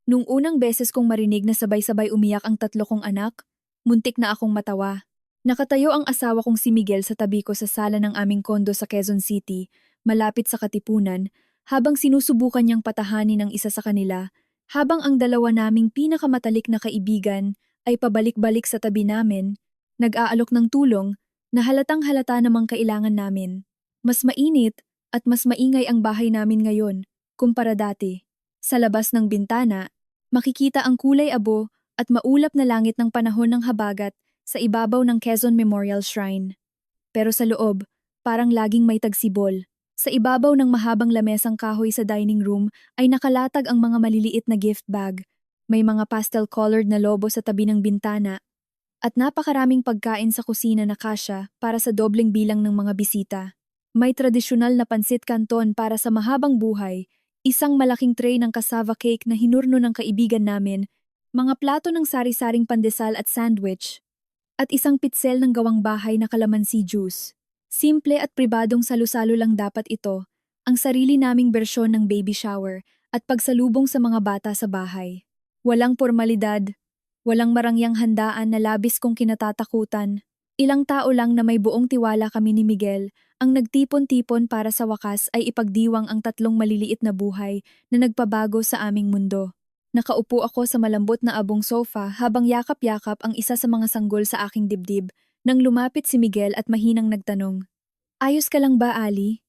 Nung unang beses kong marinig na sabay-sabay umiyak ang tatlo kong anak, muntik na akong matawa. Nakatayo ang asawa kong si Miguel sa tabi ko sa sala ng aming kondo sa Quezon City, malapit sa Katipunan, habang sinusubukan niyang patahanin ang isa sa kanila, habang ang dalawa naming pinakamatalik na kaibigan ay pabalik-balik sa tabi namin, nag-aalok ng tulong na halatang halata namang kailangan namin. Mas mainit at mas maingay ang bahay namin ngayon kumpara dati. Sa labas ng bintana, makikita ang kulay abo at maulap na langit ng panahon ng habagat sa ibabaw ng Quezon Memorial Shrine. Pero sa loob, parang laging may tagsibol. Sa ibabaw ng mahabang lamesang kahoy sa dining room ay nakalatag ang mga maliliit na gift bag. May mga pastel-colored na lobo sa tabi ng bintana at napakaraming pagkain sa kusina na kasya para sa dobleng bilang ng mga bisita. May tradisyonal na pansit canton para sa mahabang buhay, isang malaking tray ng cassava cake na hinurno ng kaibigan namin, mga plato ng sari-saring pandesal at sandwich, at isang pitsel ng gawang bahay na kalamansi juice. Simple at pribadong salu-salo lang dapat ito, ang sarili naming bersyon ng baby shower at pagsalubong sa mga bata sa bahay. Walang formalidad, walang marangyang handaan na labis kong kinatatakutan. Ilang tao lang na may buong tiwala kami ni Miguel, ang nagtipon-tipon para sa wakas ay ipagdiwang ang tatlong maliliit na buhay na nagpabago sa aming mundo. Nakaupo ako sa malambot na abong sofa habang yakap-yakap ang isa sa mga sanggol sa aking dibdib nang lumapit si Miguel at mahinang nagtanong. Ayos ka lang ba, Ali?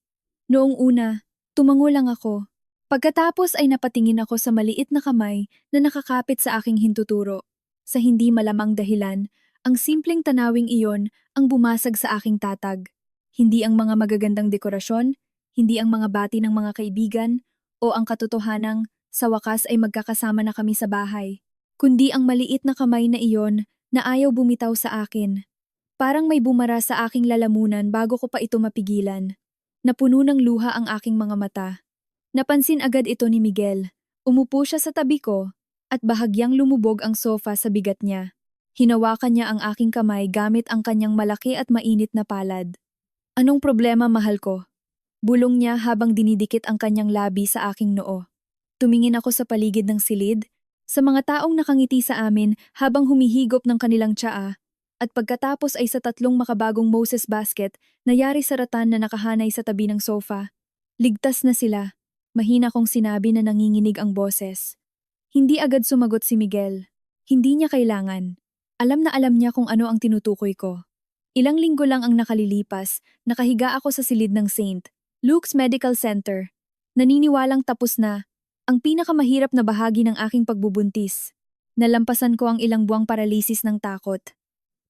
Noong una, tumango lang ako. Pagkatapos ay napatingin ako sa maliit na kamay na nakakapit sa aking hintuturo. Sa hindi malamang dahilan, ang simpleng tanawing iyon ang bumasag sa aking tatag. Hindi ang mga magagandang dekorasyon, hindi ang mga bati ng mga kaibigan, o ang katotohanang sa wakas ay magkakasama na kami sa bahay, kundi ang maliit na kamay na iyon na ayaw bumitaw sa akin. Parang may bumara sa aking lalamunan bago ko pa ito mapigilan. Napuno ng luha ang aking mga mata. Napansin agad ito ni Miguel. Umupo siya sa tabi ko at bahagyang lumubog ang sofa sa bigat niya. Hinawakan niya ang aking kamay gamit ang kanyang malaki at mainit na palad. Anong problema, mahal ko? Bulong niya habang dinidikit ang kanyang labi sa aking noo. Tumingin ako sa paligid ng silid, sa mga taong nakangiti sa amin habang humihigop ng kanilang tsaa, at pagkatapos ay sa tatlong makabagong Moses basket na yari sa ratan na nakahanay sa tabi ng sofa. Ligtas na sila. Mahina kong sinabi na nanginginig ang boses. Hindi agad sumagot si Miguel. Hindi niya kailangan. Alam na alam niya kung ano ang tinutukoy ko. Ilang linggo lang ang nakalilipas, nakahiga ako sa silid ng St. Luke's Medical Center. Naniniwalang tapos na ang pinakamahirap na bahagi ng aking pagbubuntis. Nalampasan ko ang ilang buwang paralisis ng takot.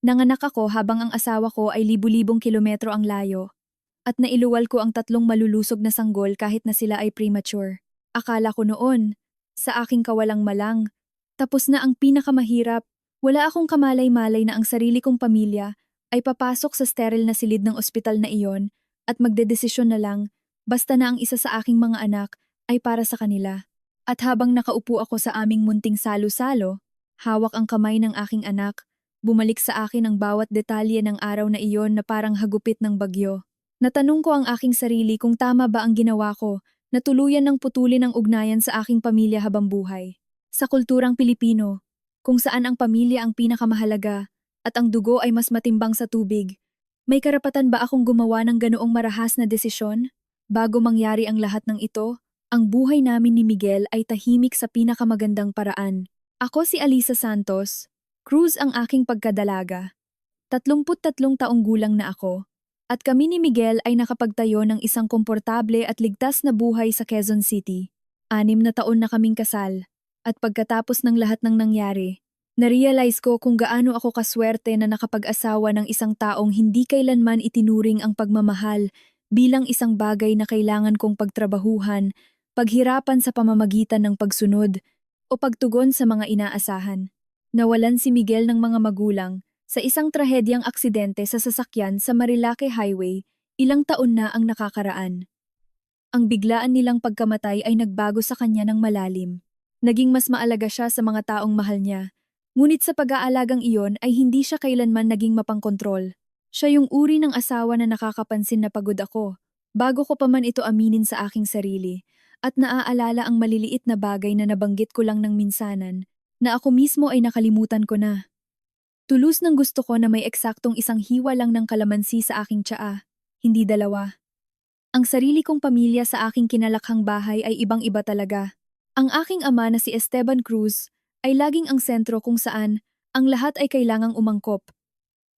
Nanganak ako habang ang asawa ko ay libu-libong kilometro ang layo. At nailuwal ko ang tatlong malulusog na sanggol kahit na sila ay premature. Akala ko noon, sa aking kawalang-malang, tapos na ang pinakamahirap, wala akong kamalay-malay na ang sarili kong pamilya ay papasok sa sterile na silid ng ospital na iyon at magdedesisyon na lang, basta na ang isa sa aking mga anak ay para sa kanila. At habang nakaupo ako sa aming munting salo-salo, hawak ang kamay ng aking anak, bumalik sa akin ang bawat detalye ng araw na iyon na parang hagupit ng bagyo. Natanong ko ang aking sarili kung tama ba ang ginawa ko na tuluyan ng putulin ang ugnayan sa aking pamilya habang buhay. Sa kulturang Pilipino, kung saan ang pamilya ang pinakamahalaga at ang dugo ay mas matimbang sa tubig, may karapatan ba akong gumawa ng ganoong marahas na desisyon? Bago mangyari ang lahat ng ito, ang buhay namin ni Miguel ay tahimik sa pinakamagandang paraan. Ako si Alisa Santos, Cruz ang aking pagkadalaga. 33 taong gulang na ako. At kami ni Miguel ay nakapagtayo ng isang komportable at ligtas na buhay sa Quezon City. 6 na taon na kaming kasal. At pagkatapos ng lahat ng nangyari, na-realize ko kung gaano ako kaswerte na nakapag-asawa ng isang taong hindi kailanman itinuring ang pagmamahal bilang isang bagay na kailangan kong pagtrabahuhan, paghirapan sa pamamagitan ng pagsunod o pagtugon sa mga inaasahan. Nawalan si Miguel ng mga magulang sa isang trahedyang aksidente sa sasakyan sa Marilake Highway, ilang taon na ang nakakaraan. Ang biglaan nilang pagkamatay ay nagbago sa kanya ng malalim. Naging mas maalaga siya sa mga taong mahal niya. Ngunit sa pag-aalagang iyon ay hindi siya kailanman naging mapangkontrol. Siya yung uri ng asawa na nakakapansin na pagod ako, bago ko pa man ito aminin sa aking sarili. at naaalala ang maliliit na bagay na nabanggit ko lang ng minsanan, na ako mismo ay nakalimutan ko na. Tulos ng gusto ko na may eksaktong isang hiwa lang ng kalamansi sa aking tsaa, hindi dalawa. Ang sarili kong pamilya sa aking kinalakhang bahay ay ibang-iba talaga. Ang aking ama na si Esteban Cruz ay laging ang sentro kung saan ang lahat ay kailangang umangkop.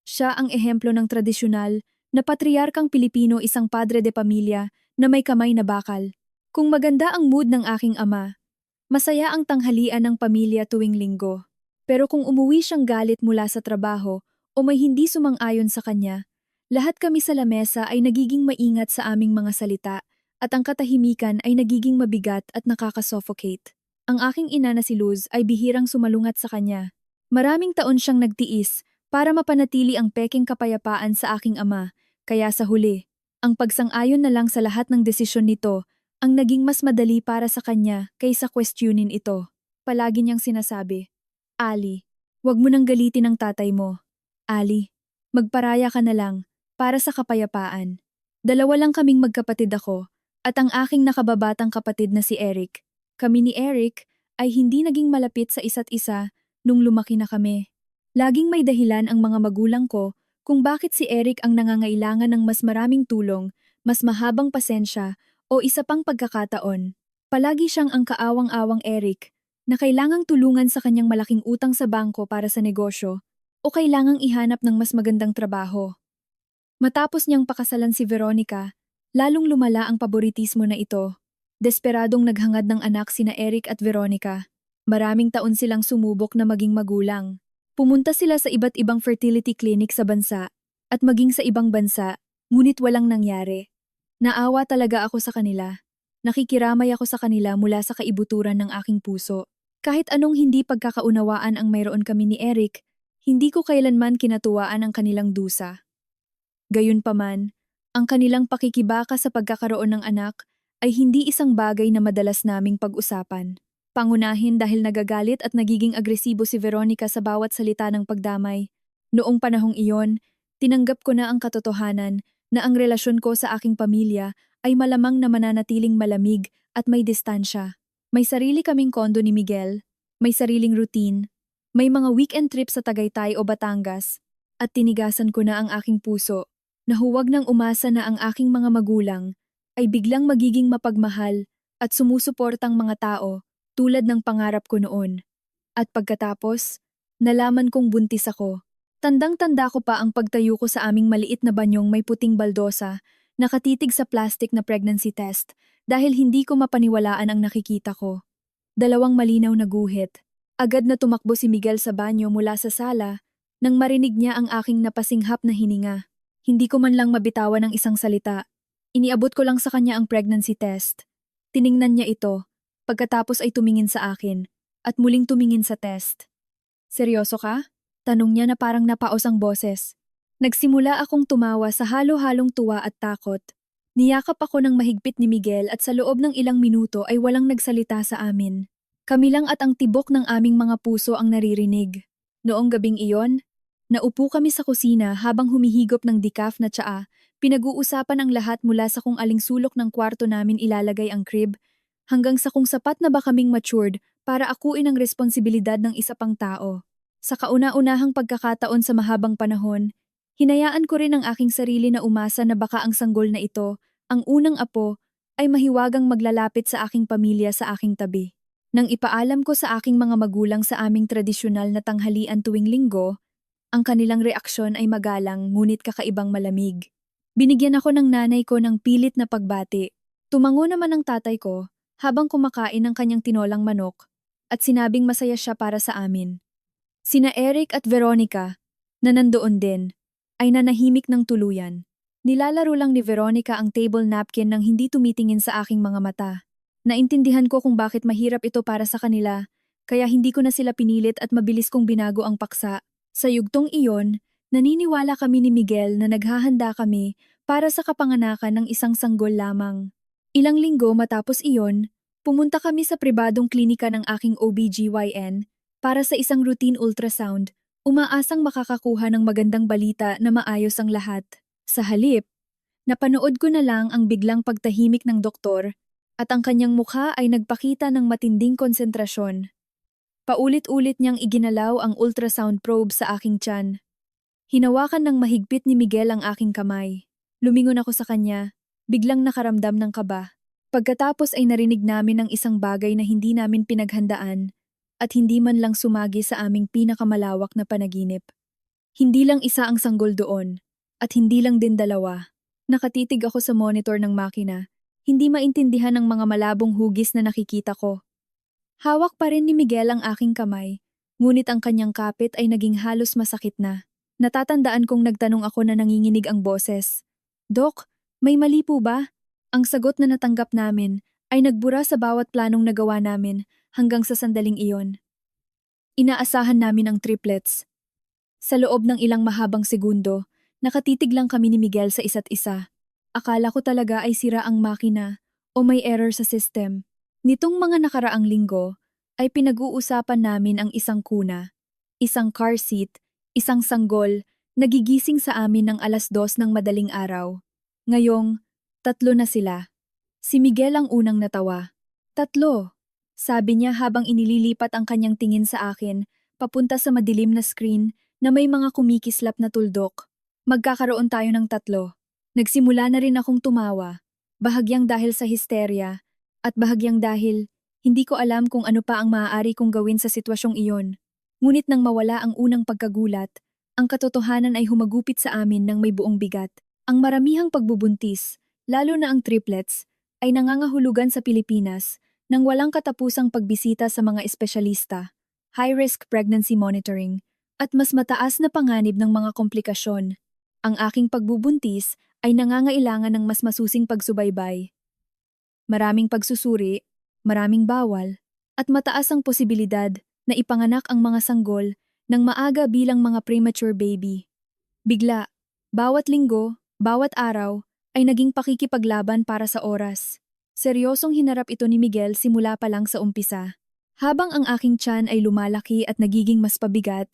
Siya ang ehemplo ng tradisyonal na patriarkang Pilipino, isang padre de pamilya na may kamay na bakal. Kung maganda ang mood ng aking ama, masaya ang tanghalian ng pamilya tuwing linggo. Pero kung umuwi siyang galit mula sa trabaho o may hindi sumang-ayon sa kanya, lahat kami sa lamesa ay nagiging maingat sa aming mga salita at ang katahimikan ay nagiging mabigat at nakakasuffocate. Ang aking ina na si Luz ay bihirang sumalungat sa kanya. Maraming taon siyang nagtiis para mapanatili ang peking kapayapaan sa aking ama, kaya sa huli, ang pagsang-ayon na lang sa lahat ng desisyon nito ang naging mas madali para sa kanya kaysa questionin ito. Palagi niyang sinasabi, Ali, wag mo nang galitin ang tatay mo. Ali, magparaya ka na lang para sa kapayapaan. Dalawa lang kaming magkapatid ako at ang aking nakababatang kapatid na si Eric. Kami ni Eric ay hindi naging malapit sa isa't isa nung lumaki na kami. Laging may dahilan ang mga magulang ko kung bakit si Eric ang nangangailangan ng mas maraming tulong, mas mahabang pasensya o isa pang pagkakataon. Palagi siyang ang kaawang-awang Eric na kailangang tulungan sa kanyang malaking utang sa bangko para sa negosyo o kailangang ihanap ng mas magandang trabaho. Matapos niyang pakasalan si Veronica, lalong lumala ang paboritismo na ito. Desperadong naghangad ng anak sina Eric at Veronica. Maraming taon silang sumubok na maging magulang. Pumunta sila sa iba't ibang fertility clinic sa bansa at maging sa ibang bansa, ngunit walang nangyari. Naawa talaga ako sa kanila. Nakikiramay ako sa kanila mula sa kaibuturan ng aking puso. Kahit anong hindi pagkakaunawaan ang mayroon kami ni Eric, hindi ko kailanman kinatuwaan ang kanilang dusa. Gayunpaman, ang kanilang pakikibaka sa pagkakaroon ng anak ay hindi isang bagay na madalas naming pag-usapan. Pangunahin dahil nagagalit at nagiging agresibo si Veronica sa bawat salita ng pagdamay. Noong panahong iyon, tinanggap ko na ang katotohanan na ang relasyon ko sa aking pamilya ay malamang na mananatiling malamig at may distansya. May sarili kaming kondo ni Miguel, may sariling routine, may mga weekend trip sa Tagaytay o Batangas, at tinigasan ko na ang aking puso na huwag nang umasa na ang aking mga magulang ay biglang magiging mapagmahal at sumusuportang mga tao tulad ng pangarap ko noon. At pagkatapos, nalaman kong buntis ako. Tandang-tanda ko pa ang pagtayo ko sa aming maliit na banyong may puting baldosa, nakatitig sa plastic na pregnancy test dahil hindi ko mapaniwalaan ang nakikita ko. Dalawang malinaw na guhit. Agad na tumakbo si Miguel sa banyo mula sa sala nang marinig niya ang aking napasinghap na hininga. Hindi ko man lang mabitawan ng isang salita. Iniabot ko lang sa kanya ang pregnancy test. Tiningnan niya ito, pagkatapos ay tumingin sa akin, at muling tumingin sa test. Seryoso ka? Tanong niya na parang napaos ang boses. Nagsimula akong tumawa sa halo-halong tuwa at takot. Niyakap ako ng mahigpit ni Miguel at sa loob ng ilang minuto ay walang nagsalita sa amin. Kami lang at ang tibok ng aming mga puso ang naririnig. Noong gabing iyon, naupo kami sa kusina habang humihigop ng decaf na tsaa, pinag-uusapan ang lahat mula sa kung aling sulok ng kwarto namin ilalagay ang crib, hanggang sa kung sapat na ba kaming matured para akuin ang responsibilidad ng isa pang tao. Sa kauna-unahang pagkakataon sa mahabang panahon, hinayaan ko rin ang aking sarili na umasa na baka ang sanggol na ito, ang unang apo, ay mahiwagang maglalapit sa aking pamilya sa aking tabi. Nang ipaalam ko sa aking mga magulang sa aming tradisyonal na tanghalian tuwing linggo, ang kanilang reaksyon ay magalang ngunit kakaibang malamig. Binigyan ako ng nanay ko ng pilit na pagbati. Tumango naman ang tatay ko habang kumakain ng kanyang tinolang manok at sinabing masaya siya para sa amin. Sina Eric at Veronica, na nandoon din, ay nanahimik ng tuluyan. Nilalaro lang ni Veronica ang table napkin nang hindi tumitingin sa aking mga mata. Naintindihan ko kung bakit mahirap ito para sa kanila, kaya hindi ko na sila pinilit at mabilis kong binago ang paksa. Sa yugtong iyon, naniniwala kami ni Miguel na naghahanda kami para sa kapanganakan ng isang sanggol lamang. Ilang linggo matapos iyon, pumunta kami sa pribadong klinika ng aking OBGYN para sa isang routine ultrasound, umaasang makakakuha ng magandang balita na maayos ang lahat. Sa halip, napanood ko na lang ang biglang pagtahimik ng doktor at ang kanyang mukha ay nagpakita ng matinding konsentrasyon. Paulit-ulit niyang iginalaw ang ultrasound probe sa aking tiyan. Hinawakan ng mahigpit ni Miguel ang aking kamay. Lumingon ako sa kanya, biglang nakaramdam ng kaba. Pagkatapos ay narinig namin ang isang bagay na hindi namin pinaghandaan at hindi man lang sumagi sa aming pinakamalawak na panaginip. Hindi lang isa ang sanggol doon at hindi lang din dalawa. Nakatitig ako sa monitor ng makina, hindi maintindihan ng mga malabong hugis na nakikita ko. Hawak pa rin ni Miguel ang aking kamay, ngunit ang kanyang kapit ay naging halos masakit na. Natatandaan kong nagtanong ako na nanginginig ang boses. Dok, may mali po ba? Ang sagot na natanggap namin ay nagbura sa bawat planong nagawa namin hanggang sa sandaling iyon. Inaasahan namin ang triplets. Sa loob ng ilang mahabang segundo, nakatitig lang kami ni Miguel sa isa't isa. Akala ko talaga ay sira ang makina o may error sa system. Nitong mga nakaraang linggo, ay pinag-uusapan namin ang isang kuna, isang car seat, isang sanggol, nagigising sa amin ng 2:00 ng madaling araw. Ngayong, 3 na sila. Si Miguel ang unang natawa. 3, sabi niya habang inililipat ang kanyang tingin sa akin, papunta sa madilim na screen na may mga kumikislap na tuldok. Magkakaroon tayo ng 3. Nagsimula na rin akong tumawa, bahagyang dahil sa histerya, at bahagyang dahil hindi ko alam kung ano pa ang maaari kong gawin sa sitwasyong iyon. Ngunit nang mawala ang unang pagkagulat, ang katotohanan ay humagupit sa amin ng may buong bigat. Ang maramihang pagbubuntis, lalo na ang triplets, ay nangangahulugan sa Pilipinas nang walang katapusang pagbisita sa mga espesyalista, high-risk pregnancy monitoring, at mas mataas na panganib ng mga komplikasyon. Ang aking pagbubuntis ay nangangailangan ng mas masusing pagsubaybay. Maraming pagsusuri, maraming bawal, at mataas ang posibilidad na ipanganak ang mga sanggol ng maaga bilang mga premature baby. Bigla, bawat linggo, bawat araw, ay naging pakikipaglaban para sa oras. Seryosong hinarap ito ni Miguel simula pa lang sa umpisa. Habang ang aking tiyan ay lumalaki at nagiging mas pabigat,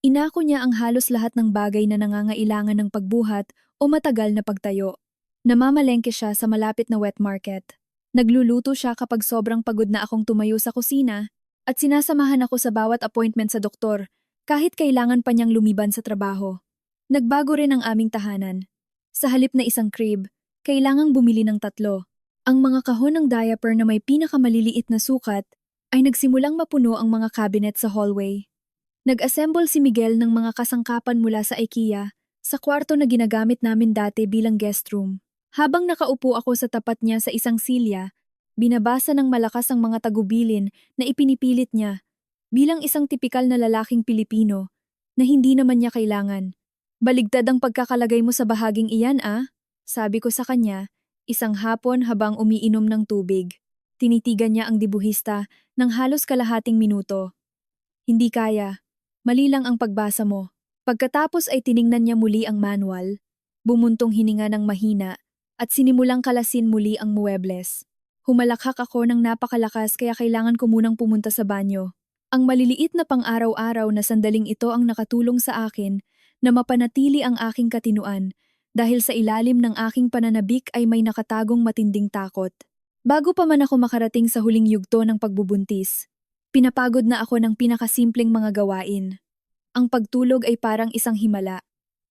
inako niya ang halos lahat ng bagay na nangangailangan ng pagbuhat o matagal na pagtayo. Namamalengke siya sa malapit na wet market. Nagluluto siya kapag sobrang pagod na akong tumayo sa kusina at sinasamahan ako sa bawat appointment sa doktor kahit kailangan pa niyang lumiban sa trabaho. Nagbago rin ang aming tahanan. Sa halip na isang crib, kailangang bumili ng 3. Ang mga kahon ng diaper na may pinakamaliliit na sukat ay nagsimulang mapuno ang mga cabinet sa hallway. Nag-assemble si Miguel ng mga kasangkapan mula sa IKEA sa kwarto na ginagamit namin dati bilang guest room. Habang nakaupo ako sa tapat niya sa isang silya, binabasa ng malakas ang mga tagubilin na ipinipilit niya bilang isang tipikal na lalaking Pilipino na hindi naman niya kailangan. Baligtad ang pagkakalagay mo sa bahaging iyan sabi ko sa kanya, isang hapon habang umiinom ng tubig. Tinitigan niya ang dibuhista ng halos kalahating minuto. Hindi kaya, mali lang ang pagbasa mo. Pagkatapos ay tiningnan niya muli ang manual, bumuntong hininga ng mahina, at sinimulang kalasin muli ang muebles. Humalakhak ako ng napakalakas kaya kailangan ko munang pumunta sa banyo. Ang maliliit na pang-araw-araw na sandaling ito ang nakatulong sa akin na mapanatili ang aking katinuan dahil sa ilalim ng aking pananabik ay may nakatagong matinding takot. Bago pa man ako makarating sa huling yugto ng pagbubuntis, pinapagod na ako ng pinakasimpleng mga gawain. Ang pagtulog ay parang isang himala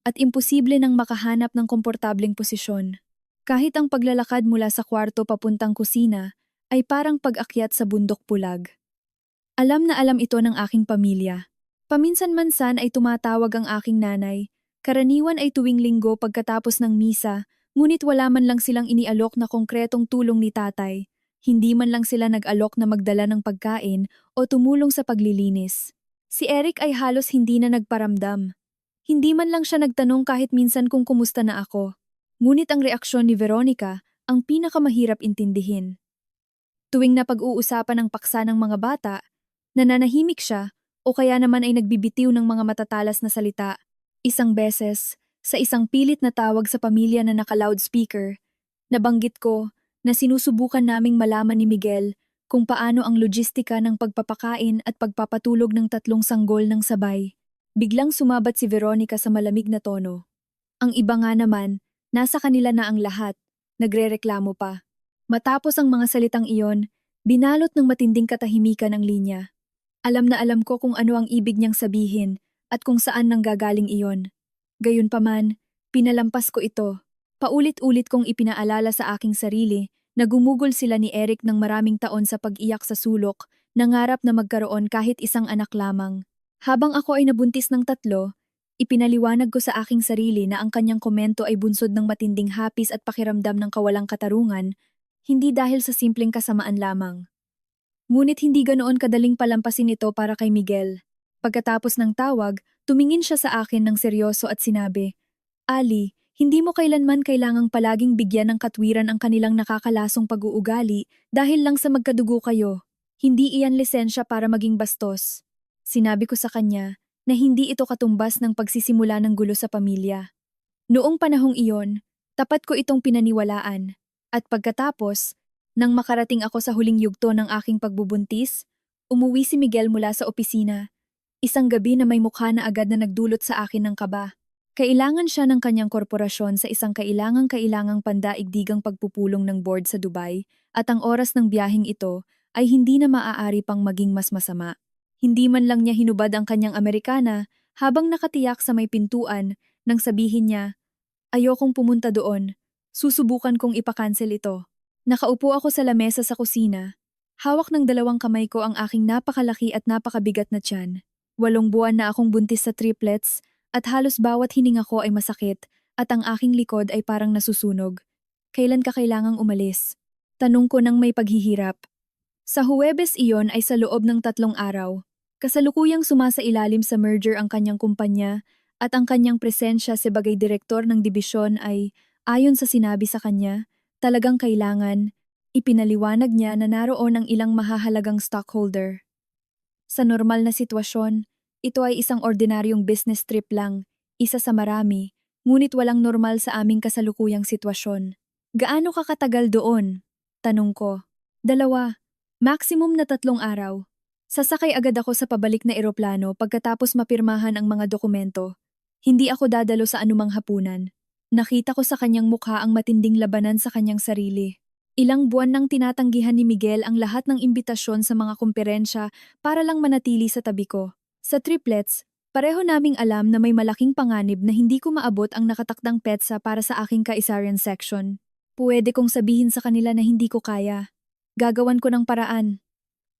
at imposible nang makahanap ng komportableng posisyon. Kahit ang paglalakad mula sa kwarto papuntang kusina ay parang pag-akyat sa bundok pulag. Alam na alam ito ng aking pamilya. Paminsan-mansan ay tumatawag ang aking nanay. Karaniwan ay tuwing linggo pagkatapos ng misa, ngunit wala man lang silang inialok na konkretong tulong ni tatay. Hindi man lang sila nag-alok na magdala ng pagkain o tumulong sa paglilinis. Si Eric ay halos hindi na nagparamdam. Hindi man lang siya nagtanong kahit minsan kung kumusta na ako. Ngunit ang reaksyon ni Veronica ang pinakamahirap intindihin. Tuwing na pag-uusapan ang paksa ng mga bata, nananahimik siya o kaya naman ay nagbibitiw ng mga matatalas na salita. Isang beses, sa isang pilit na tawag sa pamilya na naka-loudspeaker, nabanggit ko na sinusubukan naming malaman ni Miguel kung paano ang logistika ng pagpapakain at pagpapatulog ng 3 sanggol ng sabay. Biglang sumabat si Veronica sa malamig na tono. Ang iba nga naman, nasa kanila na ang lahat, nagrereklamo pa. Matapos ang mga salitang iyon, binalot ng matinding katahimikan ang linya. Alam na alam ko kung ano ang ibig niyang sabihin at kung saan nanggagaling iyon. Gayunpaman, pinalampas ko ito. Paulit-ulit kong ipinaalala sa aking sarili na gumugol sila ni Eric ng maraming taon sa pag-iyak sa sulok, nangarap na magkaroon kahit isang anak lamang. Habang ako ay nabuntis ng 3, ipinaliwanag ko sa aking sarili na ang kanyang komento ay bunsod ng matinding hapis at pakiramdam ng kawalang katarungan, hindi dahil sa simpleng kasamaan lamang. Ngunit hindi ganoon kadaling palampasin ito para kay Miguel. Pagkatapos ng tawag, tumingin siya sa akin ng seryoso at sinabi, Ali, hindi mo kailanman kailangang palaging bigyan ng katwiran ang kanilang nakakalasong pag-uugali dahil lang sa magkadugo kayo. Hindi iyan lisensya para maging bastos. Sinabi ko sa kanya na hindi ito katumbas ng pagsisimula ng gulo sa pamilya. Noong panahong iyon, tapat ko itong pinaniwalaan. At pagkatapos, nang makarating ako sa huling yugto ng aking pagbubuntis, umuwi si Miguel mula sa opisina. Isang gabi na may mukha na agad na nagdulot sa akin ng kaba. Kailangan siya ng kanyang korporasyon sa isang kailangang pandaigdigang pagpupulong ng board sa Dubai at ang oras ng biyaheng ito ay hindi na maaari pang maging mas masama. Hindi man lang niya hinubad ang kanyang Amerikana habang nakatiyak sa may pintuan nang sabihin niya, ayokong pumunta doon, susubukan kong ipakansel ito. Nakaupo ako sa lamesa sa kusina. Hawak ng 2 kamay ko ang aking napakalaki at napakabigat na tiyan. 8 buwan na akong buntis sa triplets at halos bawat hininga ko ay masakit at ang aking likod ay parang nasusunog. Kailan ka kailangang umalis? Tanong ko nang may paghihirap. Sa Huwebes iyon ay sa loob ng 3 araw. Kasalukuyang sumasailalim sa merger ang kanyang kumpanya at ang kanyang presensya sa bagay direktor ng dibisyon ay, ayon sa sinabi sa kanya, talagang kailangan. Ipinaliwanag niya na naroon ang ilang mahahalagang stockholder. Sa normal na sitwasyon, ito ay isang ordinaryong business trip lang, isa sa marami, ngunit walang normal sa aming kasalukuyang sitwasyon. Gaano ka katagal doon? Tanong ko. 2, maximum na 3 araw. Sasakay agad ako sa pabalik na eroplano pagkatapos mapirmahan ang mga dokumento. Hindi ako dadalo sa anumang hapunan. Nakita ko sa kanyang mukha ang matinding labanan sa kanyang sarili. Ilang buwan nang tinatanggihan ni Miguel ang lahat ng imbitasyon sa mga kumperensya para lang manatili sa tabi ko. Sa triplets, pareho naming alam na may malaking panganib na hindi ko maabot ang nakatakdang petsa para sa aking kaisarian section. Pwede kong sabihin sa kanila na hindi ko kaya. Gagawan ko ng paraan.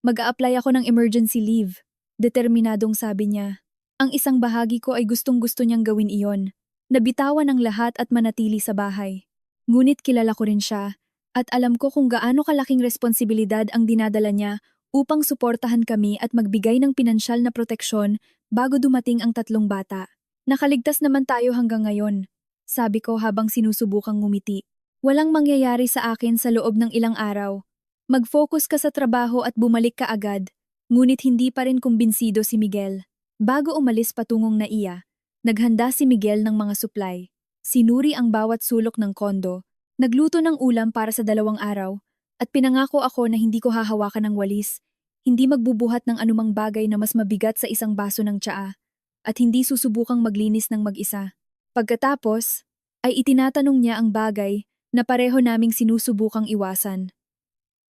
Mag-a-apply ako ng emergency leave. Determinadong sabi niya. Ang isang bahagi ko ay gustong-gusto niyang gawin iyon. Nabitawan ang lahat at manatili sa bahay. Ngunit kilala ko rin siya at alam ko kung gaano kalaking responsibilidad ang dinadala niya upang suportahan kami at magbigay ng pinansyal na proteksyon bago dumating ang 3 bata. Nakaligtas naman tayo hanggang ngayon, sabi ko habang sinusubukang ngumiti. Walang mangyayari sa akin sa loob ng ilang araw. Mag-focus ka sa trabaho at bumalik ka agad, ngunit hindi pa rin kumbinsido si Miguel. Bago umalis patungong NAIA, naghanda si Miguel ng mga supply. Sinuri ang bawat sulok ng kondo, nagluto ng ulam para sa 2 araw, at pinangako ako na hindi ko hahawakan ng walis, hindi magbubuhat ng anumang bagay na mas mabigat sa isang baso ng tsaa, at hindi susubukang maglinis ng mag-isa. Pagkatapos, ay itinatanong niya ang bagay na pareho naming sinusubukang iwasan.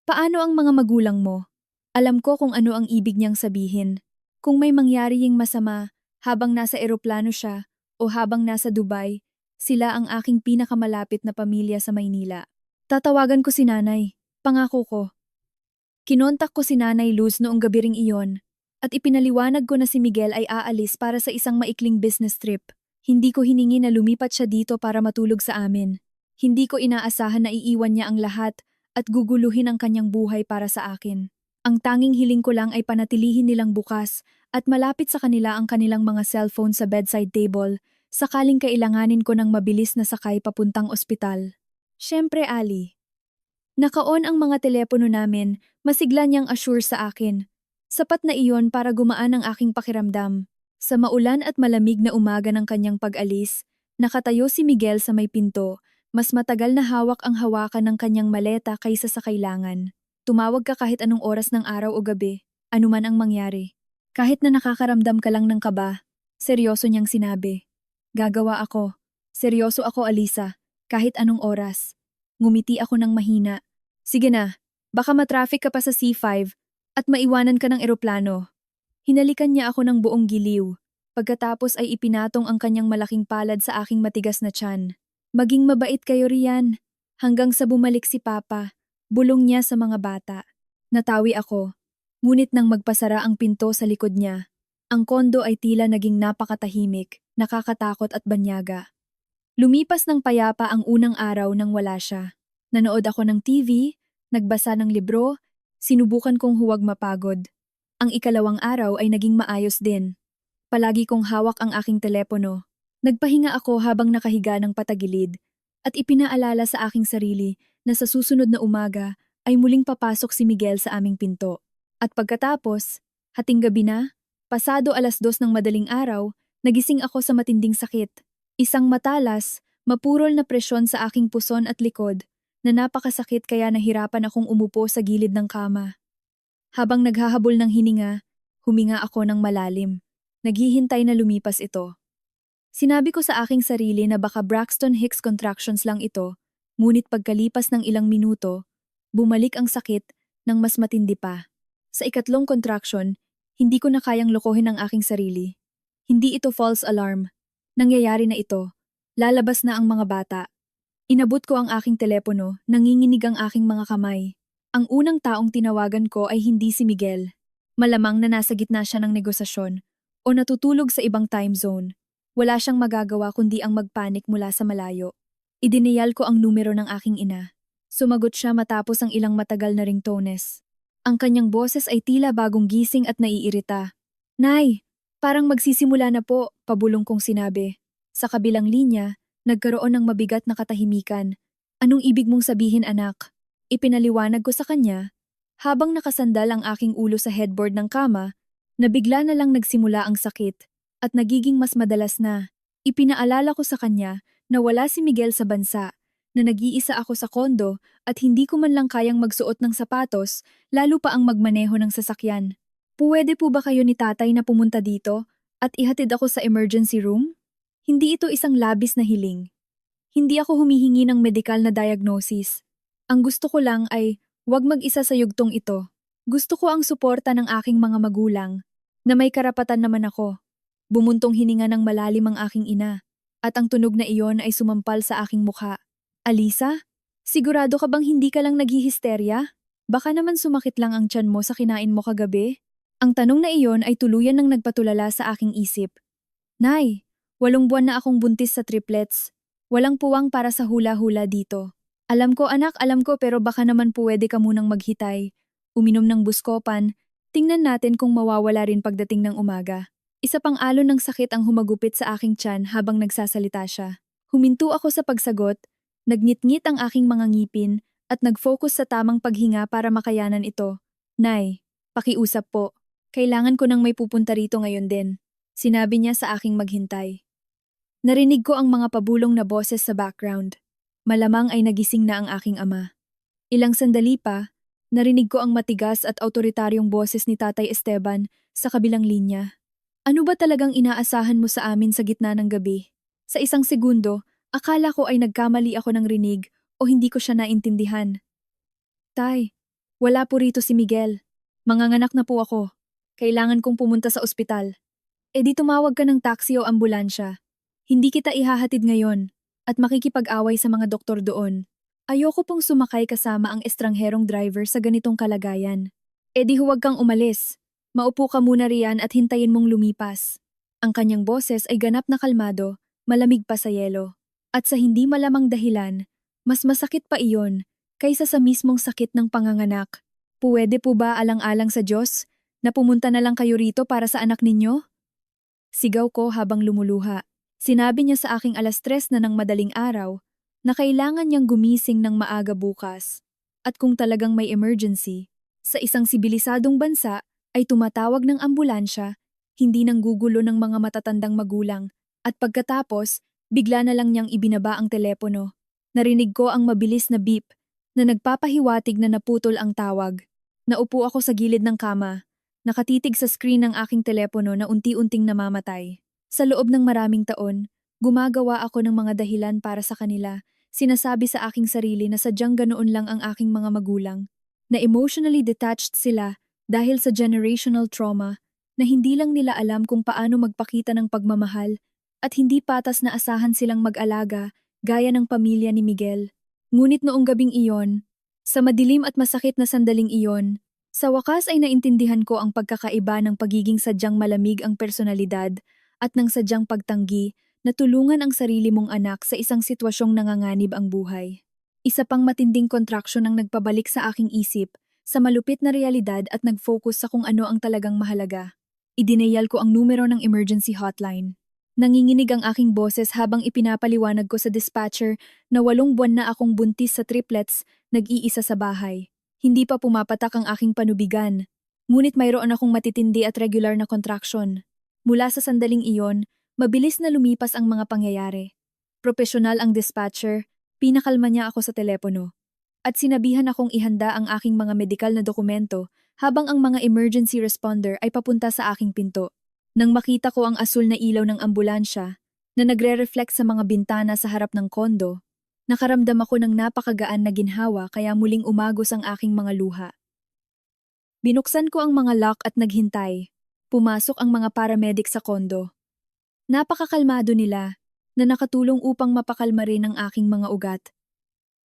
Paano ang mga magulang mo? Alam ko kung ano ang ibig niyang sabihin. Kung may mangyaring masama habang nasa eroplano siya o habang nasa Dubai, sila ang aking pinakamalapit na pamilya sa Maynila. Tatawagan ko si nanay, pangako ko. Kinontak ko si Nanay Luz noong gabi ring iyon at ipinaliwanag ko na si Miguel ay aalis para sa isang maikling business trip. Hindi ko hiningi na lumipat siya dito para matulog sa amin. Hindi ko inaasahan na iiwan niya ang lahat at guguluhin ang kanyang buhay para sa akin. Ang tanging hiling ko lang ay panatilihin nilang bukas at malapit sa kanila ang kanilang mga cellphone sa bedside table sakaling kailanganin ko ng mabilis na sakay papuntang ospital. Siyempre, Ali. Naka-on ang mga telepono namin, masigla niyang assure sa akin. Sapat na iyon para gumaan ang aking pakiramdam. Sa maulan at malamig na umaga ng kanyang pag-alis, nakatayo si Miguel sa may pinto, mas matagal na hawak ang hawakan ng kanyang maleta kaysa sa kailangan. Tumawag ka kahit anong oras ng araw o gabi, anuman ang mangyari. Kahit na nakakaramdam ka lang ng kaba, seryoso niyang sinabi. Gagawa ako. Seryoso ako, Alisa, kahit anong oras. Ngumiti ako ng mahina. Sige na, baka matraffic ka pa sa C5 at maiwanan ka ng eroplano. Hinalikan niya ako ng buong giliw. Pagkatapos ay ipinatong ang kanyang malaking palad sa aking matigas na tiyan. Maging mabait kayo riyan. Hanggang sa bumalik si Papa, bulong niya sa mga bata. Natawi ako. Ngunit nang magpasara ang pinto sa likod niya, ang kondo ay tila naging napakatahimik, nakakatakot at banyaga. Lumipas ng payapa ang unang araw nang wala siya. Nanood ako ng TV, nagbasa ng libro, sinubukan kong huwag mapagod. Ang ikalawang araw ay naging maayos din. Palagi kong hawak ang aking telepono. Nagpahinga ako habang nakahiga ng patagilid at ipinaalala sa aking sarili na sa susunod na umaga ay muling papasok si Miguel sa aming pinto. At pagkatapos, hating gabi na, pasado 2:00 ng madaling araw, nagising ako sa matinding sakit. Isang matalas, mapurol na presyon sa aking puson at likod na napakasakit kaya nahirapan akong umupo sa gilid ng kama. Habang naghahabol ng hininga, huminga ako ng malalim. Naghihintay na lumipas ito. Sinabi ko sa aking sarili na baka Braxton Hicks contractions lang ito, ngunit pagkalipas ng ilang minuto, bumalik ang sakit ng mas matindi pa. Sa ikatlong contraction, hindi ko na kayang lokohin ang aking sarili. Hindi ito false alarm. Nangyayari na ito. Lalabas na ang mga bata. Inabot ko ang aking telepono, nanginginig ang aking mga kamay. Ang unang taong tinawagan ko ay hindi si Miguel. Malamang na nasa gitna siya ng negosasyon o natutulog sa ibang time zone. Wala siyang magagawa kundi ang magpanik mula sa malayo. Idiniyal ko ang numero ng aking ina. Sumagot siya matapos ang ilang matagal na ringtones. Ang kanyang boses ay tila bagong gising at naiirita. "Nay, parang magsisimula na po," pabulong kong sinabi. Sa kabilang linya, nagkaroon ng mabigat na katahimikan. "Anong ibig mong sabihin, anak?" Ipinaliwanag ko sa kanya, habang nakasandal ang aking ulo sa headboard ng kama, na bigla na lang nagsimula ang sakit at nagiging mas madalas na. Ipinaalala ko sa kanya na wala si Miguel sa bansa, na nag-iisa ako sa kondo at hindi ko man lang kayang magsuot ng sapatos, lalo pa ang magmaneho ng sasakyan. "Puwede po ba kayo ni tatay na pumunta dito at ihatid ako sa emergency room?" Hindi ito isang labis na hiling. Hindi ako humihingi ng medikal na diagnosis. Ang gusto ko lang ay huwag mag-isa sa yugtong ito. Gusto ko ang suporta ng aking mga magulang, na may karapatan naman ako. Bumuntong hininga ng malalim ang aking ina, at ang tunog na iyon ay sumampal sa aking mukha. "Alisa, sigurado ka bang hindi ka lang naghihisterya? Baka naman sumakit lang ang tiyan mo sa kinain mo kagabi?" Ang tanong na iyon ay tuluyan ng nagpatulala sa aking isip. "Nay, 8 buwan na akong buntis sa triplets. Walang puwang para sa hula-hula dito. Alam ko anak, alam ko pero baka naman pwede ka munang maghitay. Uminom ng buskopan, tingnan natin kung mawawala rin pagdating ng umaga." Isa pang alon ng sakit ang humagupit sa aking tiyan habang nagsasalita siya. Huminto ako sa pagsagot, nagngit-ngit ang aking mga ngipin at nag-focus sa tamang paghinga para makayanan ito. "Nay, pakiusap po. Kailangan ko nang may pupunta rito ngayon din." Sinabi niya sa aking maghintay. Narinig ko ang mga pabulong na boses sa background. Malamang ay nagising na ang aking ama. Ilang sandali pa, narinig ko ang matigas at autoritaryong boses ni Tatay Esteban sa kabilang linya. "Ano ba talagang inaasahan mo sa amin sa gitna ng gabi?" Sa isang segundo, akala ko ay nagkamali ako ng rinig o hindi ko siya naintindihan. "Tay, wala po rito si Miguel. Manganganak na po ako. Kailangan kong pumunta sa ospital." "E di tumawag ka ng taxi o ambulansya. Hindi kita ihahatid ngayon at makikipag-away sa mga doktor doon. Ayoko pong sumakay kasama ang estrangherong driver sa ganitong kalagayan." "E di huwag kang umalis. Maupo ka muna riyan at hintayin mong lumipas." Ang kanyang boses ay ganap na kalmado, malamig pa sa yelo. At sa hindi malamang dahilan, mas masakit pa iyon kaysa sa mismong sakit ng panganganak. "Puwede po ba alang-alang sa Diyos na pumunta na lang kayo rito para sa anak ninyo?" Sigaw ko habang lumuluha. Sinabi niya sa aking 3:00 na ng madaling araw na kailangan niyang gumising ng maaga bukas. At kung talagang may emergency, sa isang sibilisadong bansa, ay tumatawag ng ambulansya, hindi nang gugulo ng mga matatandang magulang, at pagkatapos, bigla na lang niyang ibinaba ang telepono. Narinig ko ang mabilis na beep na nagpapahiwatig na naputol ang tawag. Naupo ako sa gilid ng kama, nakatitig sa screen ng aking telepono na unti-unting namamatay. Sa loob ng maraming taon, gumagawa ako ng mga dahilan para sa kanila sinasabi sa aking sarili na sadyang ganoon lang ang aking mga magulang, na emotionally detached sila dahil sa generational trauma, na hindi lang nila alam kung paano magpakita ng pagmamahal at hindi patas na asahan silang mag-alaga gaya ng pamilya ni Miguel. Ngunit noong gabing iyon, sa madilim at masakit na sandaling iyon, sa wakas ay naintindihan ko ang pagkakaiba ng pagiging sadyang malamig ang personalidad at ng sadyang pagtanggi na tulungan ang sarili mong anak sa isang sitwasyong nanganganib ang buhay. Isa pang matinding contraction ang nagpabalik sa aking isip sa malupit na realidad at nag-focus sa kung ano ang talagang mahalaga. Idinayal ko ang numero ng emergency hotline. Nanginginig ang aking boses habang ipinapaliwanag ko sa dispatcher na 8 buwan na akong buntis sa triplets, nag-iisa sa bahay. Hindi pa pumapatak ang aking panubigan. Ngunit mayroon akong matitindi at regular na contraction. Mula sa sandaling iyon, mabilis na lumipas ang mga pangyayari. Propesyonal ang dispatcher, pinakalma niya ako sa telepono. At sinabihan akong ihanda ang aking mga medikal na dokumento habang ang mga emergency responder ay papunta sa aking pinto. Nang makita ko ang asul na ilaw ng ambulansya na nagre-reflect sa mga bintana sa harap ng kondo, nakaramdam ako ng napakagaan na ginhawa kaya muling umagos ang aking mga luha. Binuksan ko ang mga lock at naghintay. Pumasok ang mga paramedic sa kondo. Napakakalmado nila na nakatulong upang mapakalma rin ang aking mga ugat.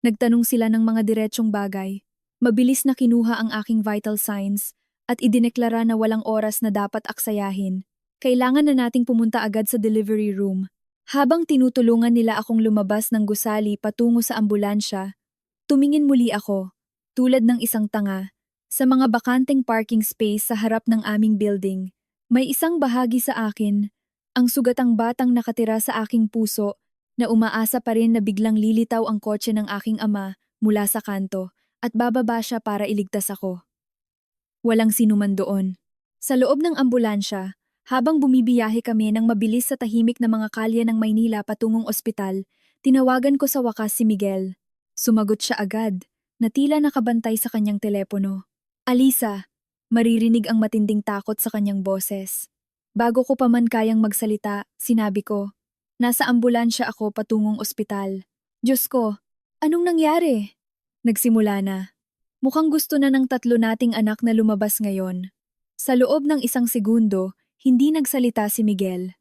Nagtanong sila ng mga diretsong bagay. Mabilis na kinuha ang aking vital signs at idineklara na walang oras na dapat aksayahin. Kailangan na nating pumunta agad sa delivery room. Habang tinutulungan nila akong lumabas ng gusali patungo sa ambulansya, tumingin muli ako, tulad ng isang tanga, sa mga bakanteng parking space sa harap ng aming building. May isang bahagi sa akin, ang sugatang batang nakatira sa aking puso, na umaasa pa rin na biglang lilitaw ang kotse ng aking ama mula sa kanto at bababa siya para iligtas ako. Walang sinuman doon. Sa loob ng ambulansya, habang bumibiyahe kami ng mabilis sa tahimik na mga kalye ng Maynila patungong ospital, tinawagan ko sa wakas si Miguel. Sumagot siya agad, na tila nakabantay sa kanyang telepono. Alisa, maririnig ang matinding takot sa kanyang boses. Bago ko pa man kayang magsalita, sinabi ko, nasa ambulansya ako patungong ospital. Diyos ko, anong nangyari? Nagsimula na. Mukhang gusto na ng 3 nating anak na lumabas ngayon. Sa loob ng 1 segundo, hindi nagsalita si Miguel.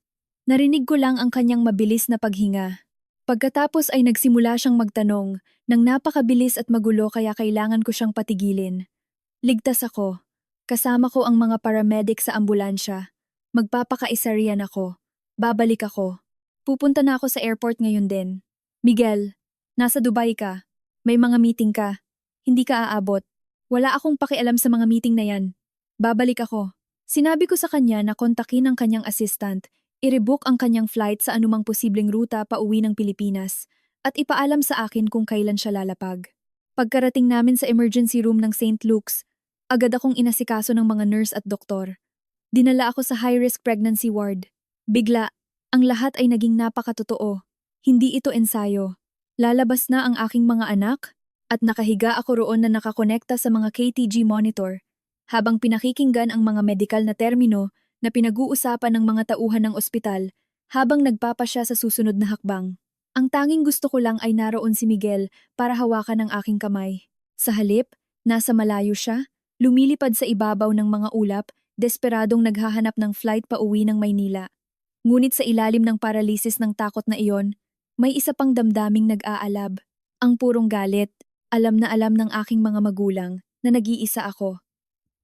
Narinig ko lang ang kanyang mabilis na paghinga. Pagkatapos ay nagsimula siyang magtanong ng napakabilis at magulo kaya kailangan ko siyang patigilin. Ligtas ako. Kasama ko ang mga paramedic sa ambulansya. Magpapakaisarian ako. Babalik ako. Pupunta na ako sa airport ngayon din. Miguel, nasa Dubai ka. May mga meeting ka. Hindi ka aabot. Wala akong pakialam sa mga meeting na yan. Babalik ako. Sinabi ko sa kanya na kontakin ang kanyang assistant, i-rebook ang kanyang flight sa anumang posibleng ruta pa uwi ng Pilipinas, at ipaalam sa akin kung kailan siya lalapag. Pagkarating namin sa emergency room ng St. Luke's, agad akong inasikaso ng mga nurse at doktor. Dinala ako sa high-risk pregnancy ward. Bigla, ang lahat ay naging napakatotoo. Hindi ito ensayo. Lalabas na ang aking mga anak, at nakahiga ako roon na nakakonekta sa mga KTG monitor, habang pinakikinggan ang mga medikal na termino na pinag-uusapan ng mga tauhan ng ospital habang nagpapasya sa susunod na hakbang. Ang tanging gusto ko lang ay naroon si Miguel para hawakan ang aking kamay. Sa halip, nasa malayo siya, lumilipad sa ibabaw ng mga ulap, desperadong naghahanap ng flight pa uwi ng Maynila. Ngunit sa ilalim ng paralisis ng takot na iyon, may isa pang damdaming nag-aalab. Ang purong galit, alam na alam ng aking mga magulang na nag-iisa ako.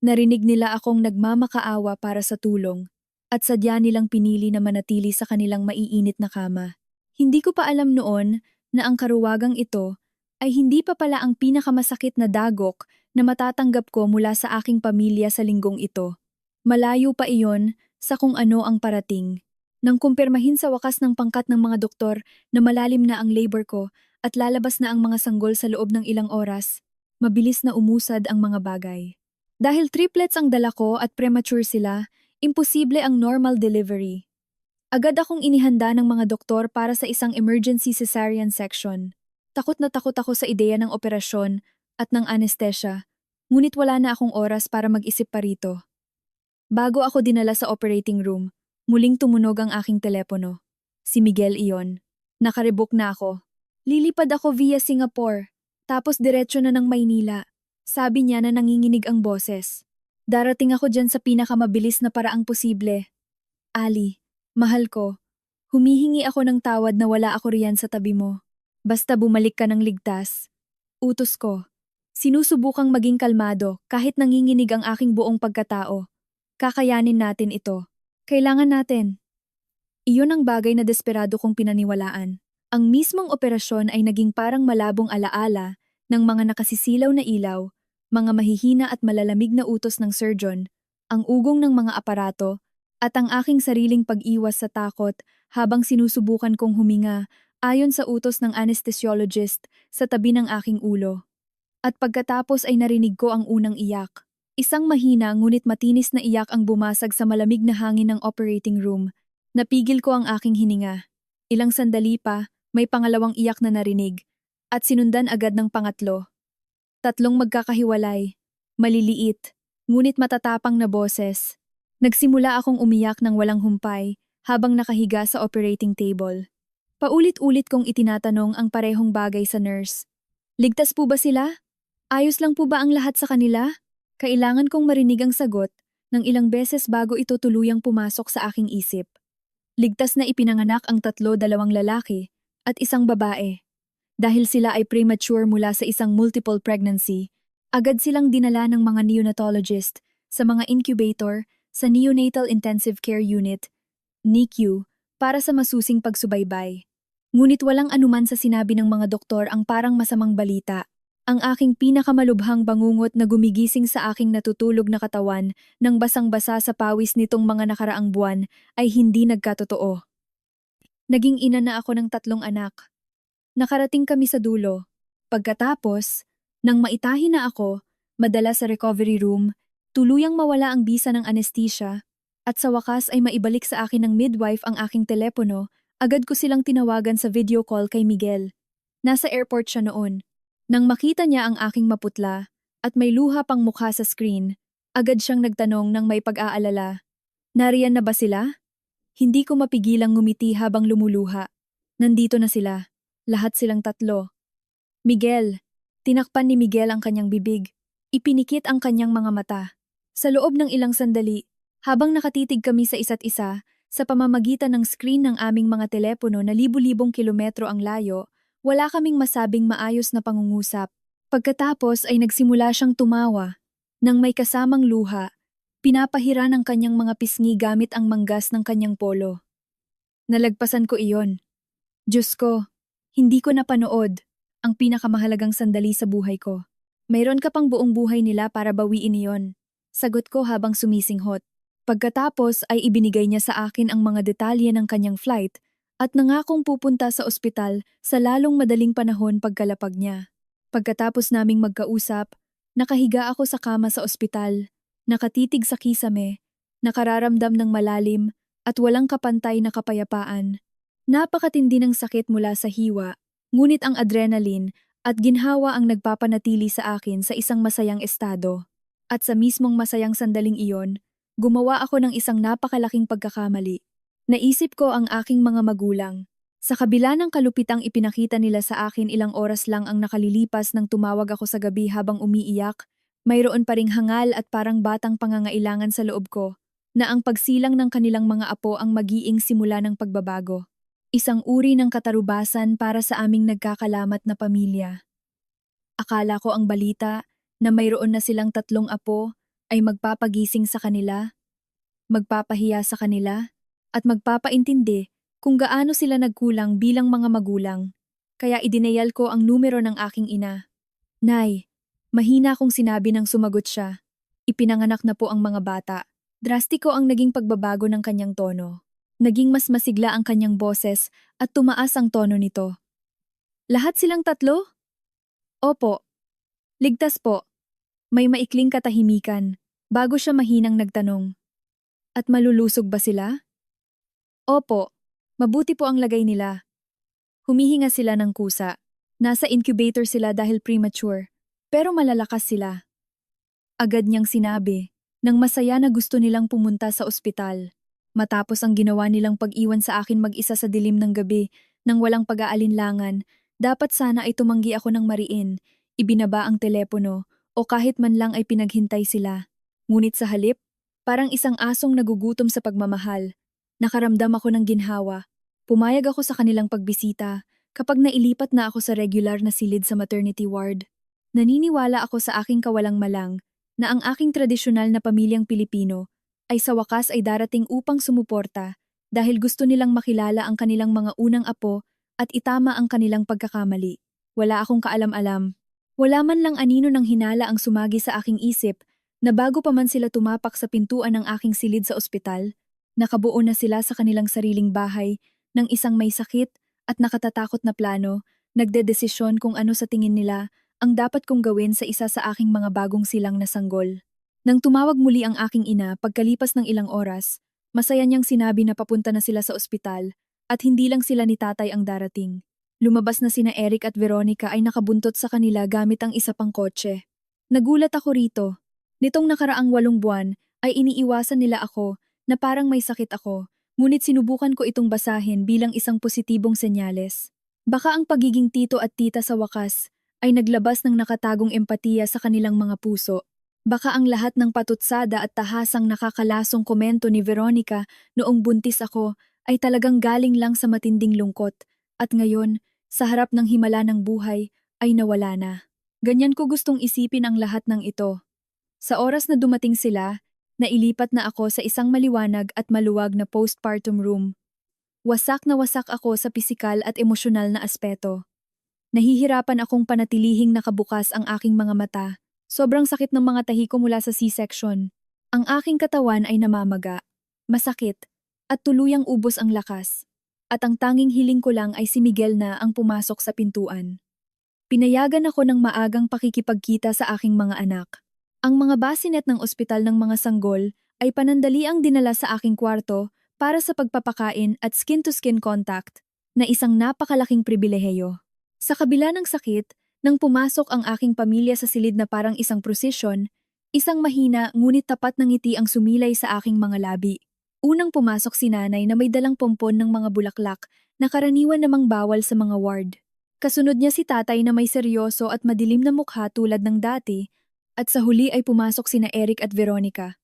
Narinig nila akong nagmamakaawa para sa tulong at sadya nilang pinili na manatili sa kanilang maiinit na kama. Hindi ko pa alam noon na ang karuwagang ito ay hindi pa pala ang pinakamasakit na dagok na matatanggap ko mula sa aking pamilya sa linggong ito. Malayo pa iyon sa kung ano ang parating. Nang kumpirmahin sa wakas ng pangkat ng mga doktor na malalim na ang labor ko at lalabas na ang mga sanggol sa loob ng ilang oras, mabilis na umusad ang mga bagay. Dahil triplets ang dala ko at premature sila, imposible ang normal delivery. Agad akong inihanda ng mga doktor para sa isang emergency cesarean section. Takot na takot ako sa ideya ng operasyon at ng anesthesia, ngunit wala na akong oras para mag-isip pa rito. Bago ako dinala sa operating room, muling tumunog ang aking telepono. Si Miguel iyon. Nakarebook na ako. Lilipad ako via Singapore, tapos diretso na ng Maynila. Sabi niya na nanginginig ang boses. Darating ako dyan sa pinakamabilis na paraang posible. Ali, mahal ko, humihingi ako ng tawad na wala ako riyan sa tabi mo. Basta bumalik ka ng ligtas. Utos ko. Sinusubukang maging kalmado kahit nanginginig ang aking buong pagkatao. Kakayanin natin ito. Kailangan natin. Iyon ang bagay na desperado kong pinaniwalaan. Ang mismong operasyon ay naging parang malabong alaala ng mga nakasisilaw na ilaw, mga mahihina at malalamig na utos ng surgeon, ang ugong ng mga aparato, at ang aking sariling pag-iwas sa takot habang sinusubukan kong huminga ayon sa utos ng anesthesiologist sa tabi ng aking ulo. At pagkatapos ay narinig ko ang unang iyak. Isang mahina ngunit matinis na iyak ang bumasag sa malamig na hangin ng operating room. Napigil ko ang aking hininga. Ilang sandali pa, may pangalawang iyak na narinig, at sinundan agad ng pangatlo. Tatlong magkakahiwalay, maliliit, ngunit matatapang na boses. Nagsimula akong umiyak ng walang humpay habang nakahiga sa operating table. Paulit-ulit kong itinatanong ang parehong bagay sa nurse. Ligtas po ba sila? Ayos lang po ba ang lahat sa kanila? Kailangan kong marinig ang sagot ng ilang beses bago ito tuluyang pumasok sa aking isip. Ligtas na ipinanganak ang 2 lalaki at isang babae. Dahil sila ay premature mula sa isang multiple pregnancy, agad silang dinala ng mga neonatologist sa mga incubator sa Neonatal Intensive Care Unit, NICU, para sa masusing pagsubaybay. Ngunit walang anuman sa sinabi ng mga doktor ang parang masamang balita. Ang aking pinakamalubhang bangungot na gumigising sa aking natutulog na katawan nang basang-basa sa pawis nitong mga nakaraang buwan ay hindi nagkatotoo. Naging ina na ako ng 3 anak. Nakarating kami sa dulo. Pagkatapos, nang maitahi na ako, madala sa recovery room, tuluyang mawala ang bisa ng anesthesia, at sa wakas ay maibalik sa akin ng midwife ang aking telepono, agad ko silang tinawagan sa video call kay Miguel. Nasa airport siya noon. Nang makita niya ang aking maputla at may luha pang mukha sa screen, agad siyang nagtanong ng may pag-aalala. Nariyan na ba sila? Hindi ko mapigilang ngumiti habang lumuluha. Nandito na sila. Lahat silang 3. Miguel. Tinakpan ni Miguel ang kanyang bibig. Ipinikit ang kanyang mga mata. Sa loob ng ilang sandali, habang nakatitig kami sa isa't isa, sa pamamagitan ng screen ng aming mga telepono na libu-libong kilometro ang layo, wala kaming masabing maayos na pangungusap. Pagkatapos ay nagsimula siyang tumawa. Nang may kasamang luha, pinapahira ng kanyang mga pisngi gamit ang manggas ng kanyang polo. Nalagpasan ko iyon. Diyos ko, hindi ko napanood ang pinakamahalagang sandali sa buhay ko. Mayroon ka pang buong buhay nila para bawiin iyon. Sagot ko habang sumisinghot. Pagkatapos ay ibinigay niya sa akin ang mga detalye ng kanyang flight at nangakong pupunta sa ospital sa lalong madaling panahon pagkalapag niya. Pagkatapos naming magkausap, nakahiga ako sa kama sa ospital, nakatitig sa kisame, nakararamdam ng malalim at walang kapantay na kapayapaan. Napakatindi ng sakit mula sa hiwa, ngunit ang adrenaline at ginhawa ang nagpapanatili sa akin sa isang masayang estado. At sa mismong masayang sandaling iyon, gumawa ako ng isang napakalaking pagkakamali. Naisip ko ang aking mga magulang. Sa kabila ng kalupitang ipinakita nila sa akin, ilang oras lang ang nakalilipas nang tumawag ako sa gabi habang umiiyak, mayroon pa ring hangal at parang batang pangangailangan sa loob ko, na ang pagsilang ng kanilang mga apo ang mag-iing simula ng pagbabago. Isang uri ng katarubasan para sa aming nagkakalamat na pamilya. Akala ko ang balita na mayroon na silang 3 apo ay magpapagising sa kanila, magpapahiya sa kanila, at magpapaintindi kung gaano sila nagkulang bilang mga magulang. Kaya idinayal ko ang numero ng aking ina. Nay, mahina kong sinabi nang sumagot siya. Ipinanganak na po ang mga bata. Drastiko ang naging pagbabago ng kanyang tono. Naging mas masigla ang kanyang boses at tumaas ang tono nito. Lahat silang 3? Opo. Ligtas po. May maikling katahimikan bago siya mahinang nagtanong. At malulusog ba sila? Opo, mabuti po ang lagay nila. Humihinga sila ng kusa. Nasa incubator sila dahil premature, pero malalakas sila. Agad niyang sinabi, nang masaya na gusto nilang pumunta sa ospital. Matapos ang ginawa nilang pag-iwan sa akin mag-isa sa dilim ng gabi, nang walang pag-aalinlangan, Dapat sana ay tumanggi ako ng mariin, ibinaba ang telepono, o kahit man lang ay pinaghintay sila. Ngunit sa halip, parang isang asong nagugutom sa pagmamahal. Nakaramdam ako ng ginhawa. Pumayag ako sa kanilang pagbisita kapag nailipat na ako sa regular na silid sa maternity ward. Naniniwala ako sa aking kawalang-malang na ang aking tradisyonal na pamilyang Pilipino ay sa wakas ay darating upang sumuporta dahil gusto nilang makilala ang kanilang mga unang apo at itama ang kanilang pagkakamali. Wala akong kaalam-alam. Wala man lang anino ng hinala ang sumagi sa aking isip na bago pa man sila tumapak sa pintuan ng aking silid sa ospital, nakabuo na sila sa kanilang sariling bahay ng isang may sakit at nakatatakot na plano, nagdedesisyon kung ano sa tingin nila ang dapat kong gawin sa isa sa aking mga bagong silang na sanggol. Nang tumawag muli ang aking ina pagkalipas ng ilang oras, masaya niyang sinabi na papunta na sila sa ospital at hindi lang sila ni tatay ang darating. Lumabas na sina Eric at Veronica ay nakabuntot sa kanila gamit ang isa pang kotse. Nagulat ako rito. Nitong nakaraang 8 buwan ay iniiwasan nila ako na parang may sakit ako, ngunit sinubukan ko itong basahin bilang isang positibong senyales. Baka ang pagiging tito at tita sa wakas ay naglabas ng nakatagong empatiya sa kanilang mga puso. Baka ang lahat ng patutsada at tahasang nakakalasong komento ni Veronica noong buntis ako ay talagang galing lang sa matinding lungkot at ngayon, sa harap ng himala ng buhay, ay nawala na. Ganyan ko gustong isipin ang lahat ng ito. Sa oras na dumating sila, nailipat na ako sa isang maliwanag at maluwag na postpartum room. Wasak na wasak ako sa pisikal at emosyonal na aspeto. Nahihirapan akong panatilihing nakabukas ang aking mga mata. Sobrang sakit ng mga tahi ko mula sa C-section. Ang aking katawan ay namamaga, masakit, at tuluyang ubos ang lakas. At ang tanging hiling ko lang ay si Miguel na ang pumasok sa pintuan. Pinayagan ako ng maagang pakikipagkita sa aking mga anak. Ang mga basinet ng ospital ng mga sanggol ay panandaliang dinala sa aking kwarto para sa pagpapakain at skin-to-skin contact na isang napakalaking pribileheyo. Sa kabila ng sakit, nang pumasok ang aking pamilya sa silid na parang isang prosesyon, isang mahina ngunit tapat na ngiti ang sumilay sa aking mga labi. Unang pumasok si nanay na may dalang pompon ng mga bulaklak na karaniwan namang bawal sa mga ward. Kasunod niya si tatay na may seryoso at madilim na mukha tulad ng dati, at sa huli ay pumasok sina Eric at Veronica.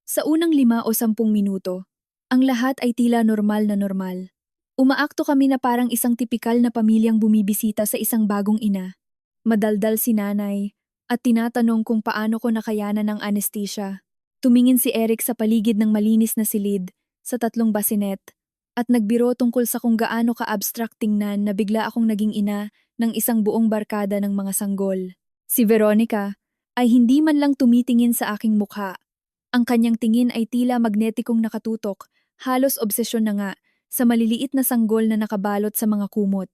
Sa unang 5 o 10 minuto, ang lahat ay tila normal na normal. Umaakto kami na parang isang tipikal na pamilyang bumibisita sa isang bagong ina. Madaldal si nanay at tinatanong kung paano ko nakayanan ng anesthesia. Tumingin si Eric sa paligid ng malinis na silid, sa 3 basinet, at nagbiro tungkol sa kung gaano ka-abstract tingnan na bigla akong naging ina ng isang buong barkada ng mga sanggol. Si Veronica ay hindi man lang tumitingin sa aking mukha. Ang kanyang tingin ay tila magnetikong nakatutok, halos obsesyon na nga, sa maliliit na sanggol na nakabalot sa mga kumot.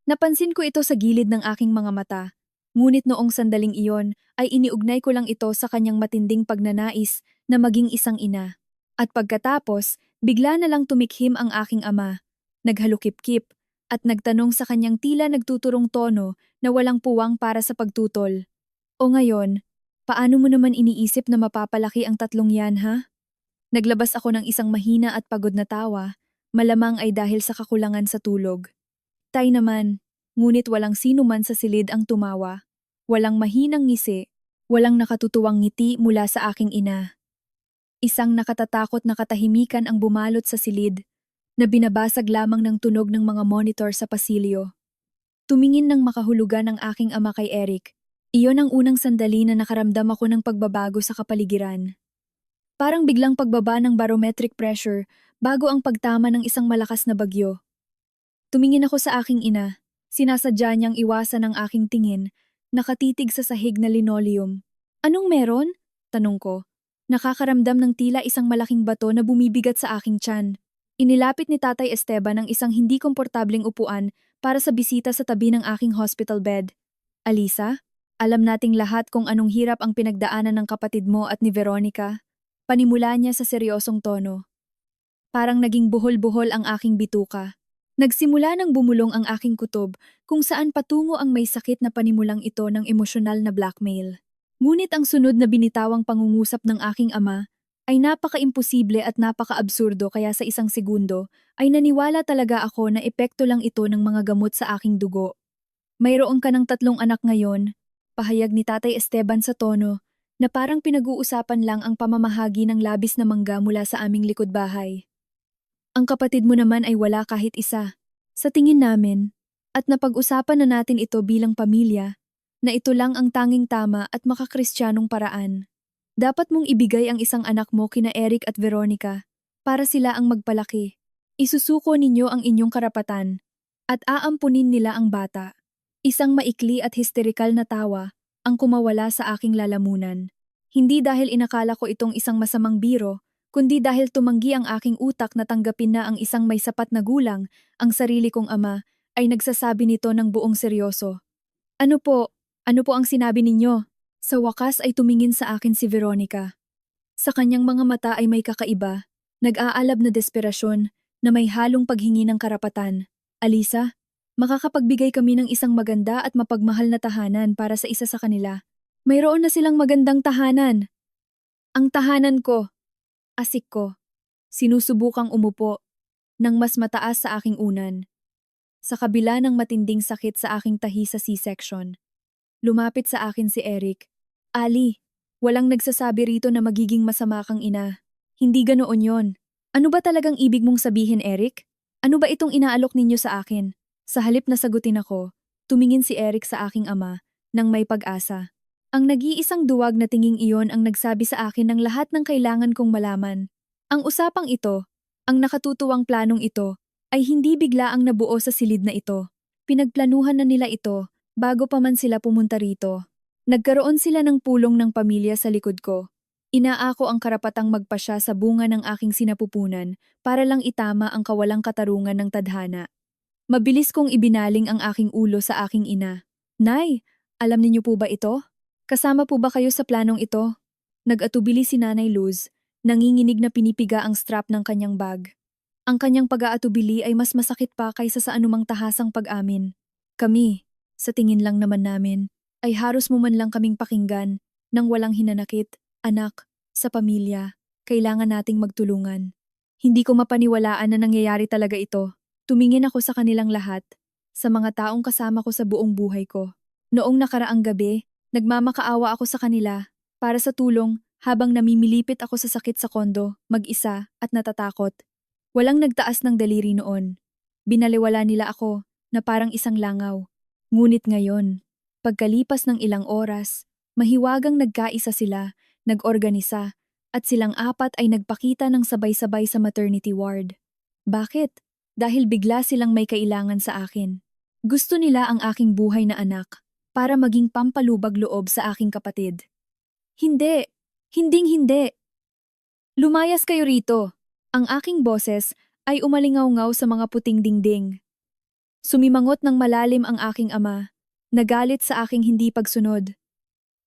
Napansin ko ito sa gilid ng aking mga mata, ngunit noong sandaling iyon ay iniugnay ko lang ito sa kanyang matinding pagnanais na maging isang ina. At pagkatapos, bigla na lang tumikhim ang aking ama, naghalukip-kip, at nagtanong sa kanyang tila nagtuturong tono na walang puwang para sa pagtutol. O ngayon, paano mo naman iniisip na mapapalaki ang 3 yan, ha? Naglabas ako ng isang mahina at pagod na tawa, malamang ay dahil sa kakulangan sa tulog. Tay naman, ngunit walang sino man sa silid ang tumawa. Walang mahinang ngisi, walang nakatutuwang ngiti mula sa aking ina. Isang nakatatakot na katahimikan ang bumalot sa silid, na binabasag lamang ng tunog ng mga monitor sa pasilyo. Tumingin ng makahulugan ang aking ama kay Eric. Iyon ang unang sandali na nakaramdam ako ng pagbabago sa kapaligiran. Parang biglang pagbaba ng barometric pressure bago ang pagtama ng isang malakas na bagyo. Tumingin ako sa aking ina, sinasadya niyang iwasan ang aking tingin, nakatitig sa sahig na linoleum. Anong meron? Tanong ko. Nakakaramdam ng tila isang malaking bato na bumibigat sa aking tiyan. Inilapit ni Tatay Esteban ang isang hindi komportabling upuan para sa bisita sa tabi ng aking hospital bed. Alisa, alam nating lahat kung anong hirap ang pinagdaanan ng kapatid mo at ni Veronica. Panimula niya sa seryosong tono. Parang naging buhol-buhol ang aking bituka. Nagsimula nang bumulong ang aking kutob kung saan patungo ang may sakit na panimulang ito ng emosyonal na blackmail. Ngunit ang sunod na binitawang pangungusap ng aking ama ay napaka-imposible at napaka-absurdo kaya sa isang segundo ay naniwala talaga ako na epekto lang ito ng mga gamot sa aking dugo. Mayroon ka ng 3 anak ngayon, pahayag ni Tatay Esteban sa tono na parang pinag-uusapan lang ang pamamahagi ng labis na mangga mula sa aming likod bahay. Ang kapatid mo naman ay wala kahit isa. Sa tingin namin, at napag-usapan na natin ito bilang pamilya, na ito lang ang tanging tama at makakristyanong paraan. Dapat mong ibigay ang isang anak mo kina Eric at Veronica para sila ang magpalaki. Isusuko ninyo ang inyong karapatan at aampunin nila ang bata. Isang maikli at histerikal na tawa ang kumawala sa aking lalamunan. Hindi dahil inakala ko itong isang masamang biro, kundi dahil tumanggi ang aking utak na tanggapin na ang isang may sapat na gulang, ang sarili kong ama, ay nagsasabi nito ng buong seryoso. Ano po? Ano po ang sinabi ninyo? Sa wakas ay tumingin sa akin si Veronica. Sa kanyang mga mata ay may kakaiba, nag-aalab na desperasyon na may halong paghingi ng karapatan. Alisa, makakapagbigay kami ng isang maganda at mapagmahal na tahanan para sa isa sa kanila. Mayroon na silang magandang tahanan. Ang tahanan ko. Asik ko. Sinusubukang umupo nang mas mataas sa aking unan. Sa kabila ng matinding sakit sa aking tahi sa C-section, lumapit sa akin si Eric. Ali, walang nagsasabi rito na magiging masama kang ina. Hindi ganoon yon. Ano ba talagang ibig mong sabihin, Eric? Ano ba itong inaalok ninyo sa akin? Sa halip na sagutin ako, tumingin si Eric sa aking ama nang may pag-asa. Ang nag-iisang duwag na tinging iyon ang nagsabi sa akin ng lahat ng kailangan kong malaman. Ang usapang ito, ang nakatutuwang planong ito, ay hindi bigla ang nabuo sa silid na ito. Pinagplanuhan na nila ito bago pa man sila pumunta rito. Nagkaroon sila ng pulong ng pamilya sa likod ko. Inaako ang karapatang magpasya sa bunga ng aking sinapupunan para lang itama ang kawalang katarungan ng tadhana. Mabilis kong ibinaling ang aking ulo sa aking ina. Nay, alam niyo po ba ito? Kasama po ba kayo sa planong ito? Nag-atubili si Nanay Luz, nanginginig na pinipiga ang strap ng kanyang bag. Ang kanyang pag-aatubili ay mas masakit pa kaysa sa anumang tahasang pag-amin. Kami, sa tingin lang naman namin, ay haros mo man lang kaming pakinggan nang walang hinanakit, anak, sa pamilya, kailangan nating magtulungan. Hindi ko mapaniwalaan na nangyayari talaga ito. Tumingin ako sa kanilang lahat, sa mga taong kasama ko sa buong buhay ko. Noong nakaraang gabi, nagmamakaawa ako sa kanila para sa tulong habang namimilipit ako sa sakit sa kondo, mag-isa at natatakot. Walang nagtaas ng daliri noon. Binaliwala nila ako na parang isang langaw. Ngunit ngayon, pagkalipas ng ilang oras, mahiwagang nagkaisa sila, nag-organisa, at silang apat ay nagpakita ng sabay-sabay sa maternity ward. Bakit? Dahil bigla silang may kailangan sa akin. Gusto nila ang aking buhay na anak para maging pampalubag loob sa aking kapatid. Hindi! Hinding-hindi! Lumayas kayo rito! Ang aking boses ay umalingaw-ngaw sa mga puting dingding. Sumimangot ng malalim ang aking ama, nagalit sa aking hindi pagsunod.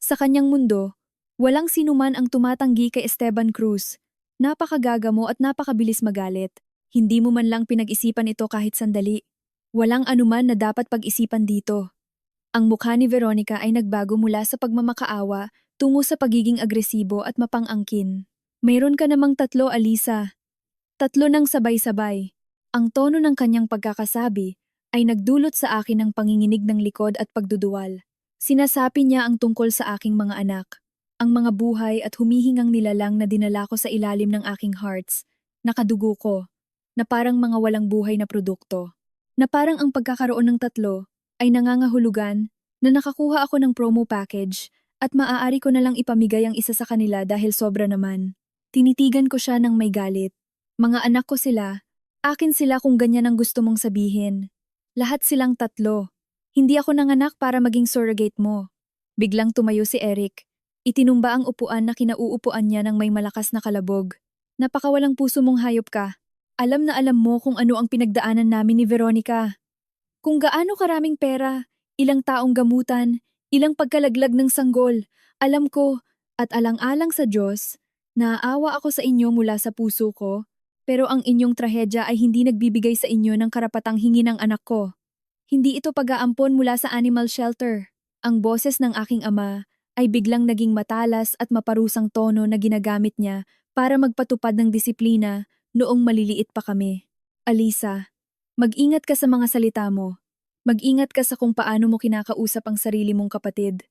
Sa kanyang mundo, walang sinuman ang tumatanggi kay Esteban Cruz. Napakagagamo at napakabilis magalit. Hindi mo man lang pinag-isipan ito kahit sandali. Walang anuman na dapat pag-isipan dito. Ang mukha ni Veronica ay nagbago mula sa pagmamakaawa tungo sa pagiging agresibo at mapang-angkin. Mayroon ka namang 3, Alisa. 3 ng sabay-sabay. Ang tono ng kanyang pagkakasabi ay nagdulot sa akin ng panginginig ng likod at pagduduwal. Sinasapi niya ang tungkol sa aking mga anak, ang mga buhay at humihingang nilalang na dinala ko sa ilalim ng aking hearts, nakadugo ko, na parang mga walang buhay na produkto. Na parang ang pagkakaroon ng 3 ay nangangahulugan na nakakuha ako ng promo package at maaari ko na lang ipamigay ang isa sa kanila dahil sobra naman. Tinitigan ko siya ng may galit. Mga anak ko sila, akin sila kung ganyan ang gusto mong sabihin. Lahat silang 3. Hindi ako nanganak para maging surrogate mo. Biglang tumayo si Eric. Itinumba ang upuan na kinauupuan niya ng may malakas na kalabog. Napakawalang puso mong hayop ka. Alam na alam mo kung ano ang pinagdaanan namin ni Veronica. Kung gaano karaming pera, ilang taong gamutan, ilang pagkalaglag ng sanggol, alam ko, at alang-alang sa Diyos, naaawa ako sa inyo mula sa puso ko, pero ang inyong trahedya ay hindi nagbibigay sa inyo ng karapatang hingi ng anak ko. Hindi ito pag-aampon mula sa animal shelter. Ang boses ng aking ama ay biglang naging matalas at maparusang tono na ginagamit niya para magpatupad ng disiplina noong maliliit pa kami. Alisa, mag-ingat ka sa mga salita mo. Mag-ingat ka sa kung paano mo kinakausap ang sarili mong kapatid.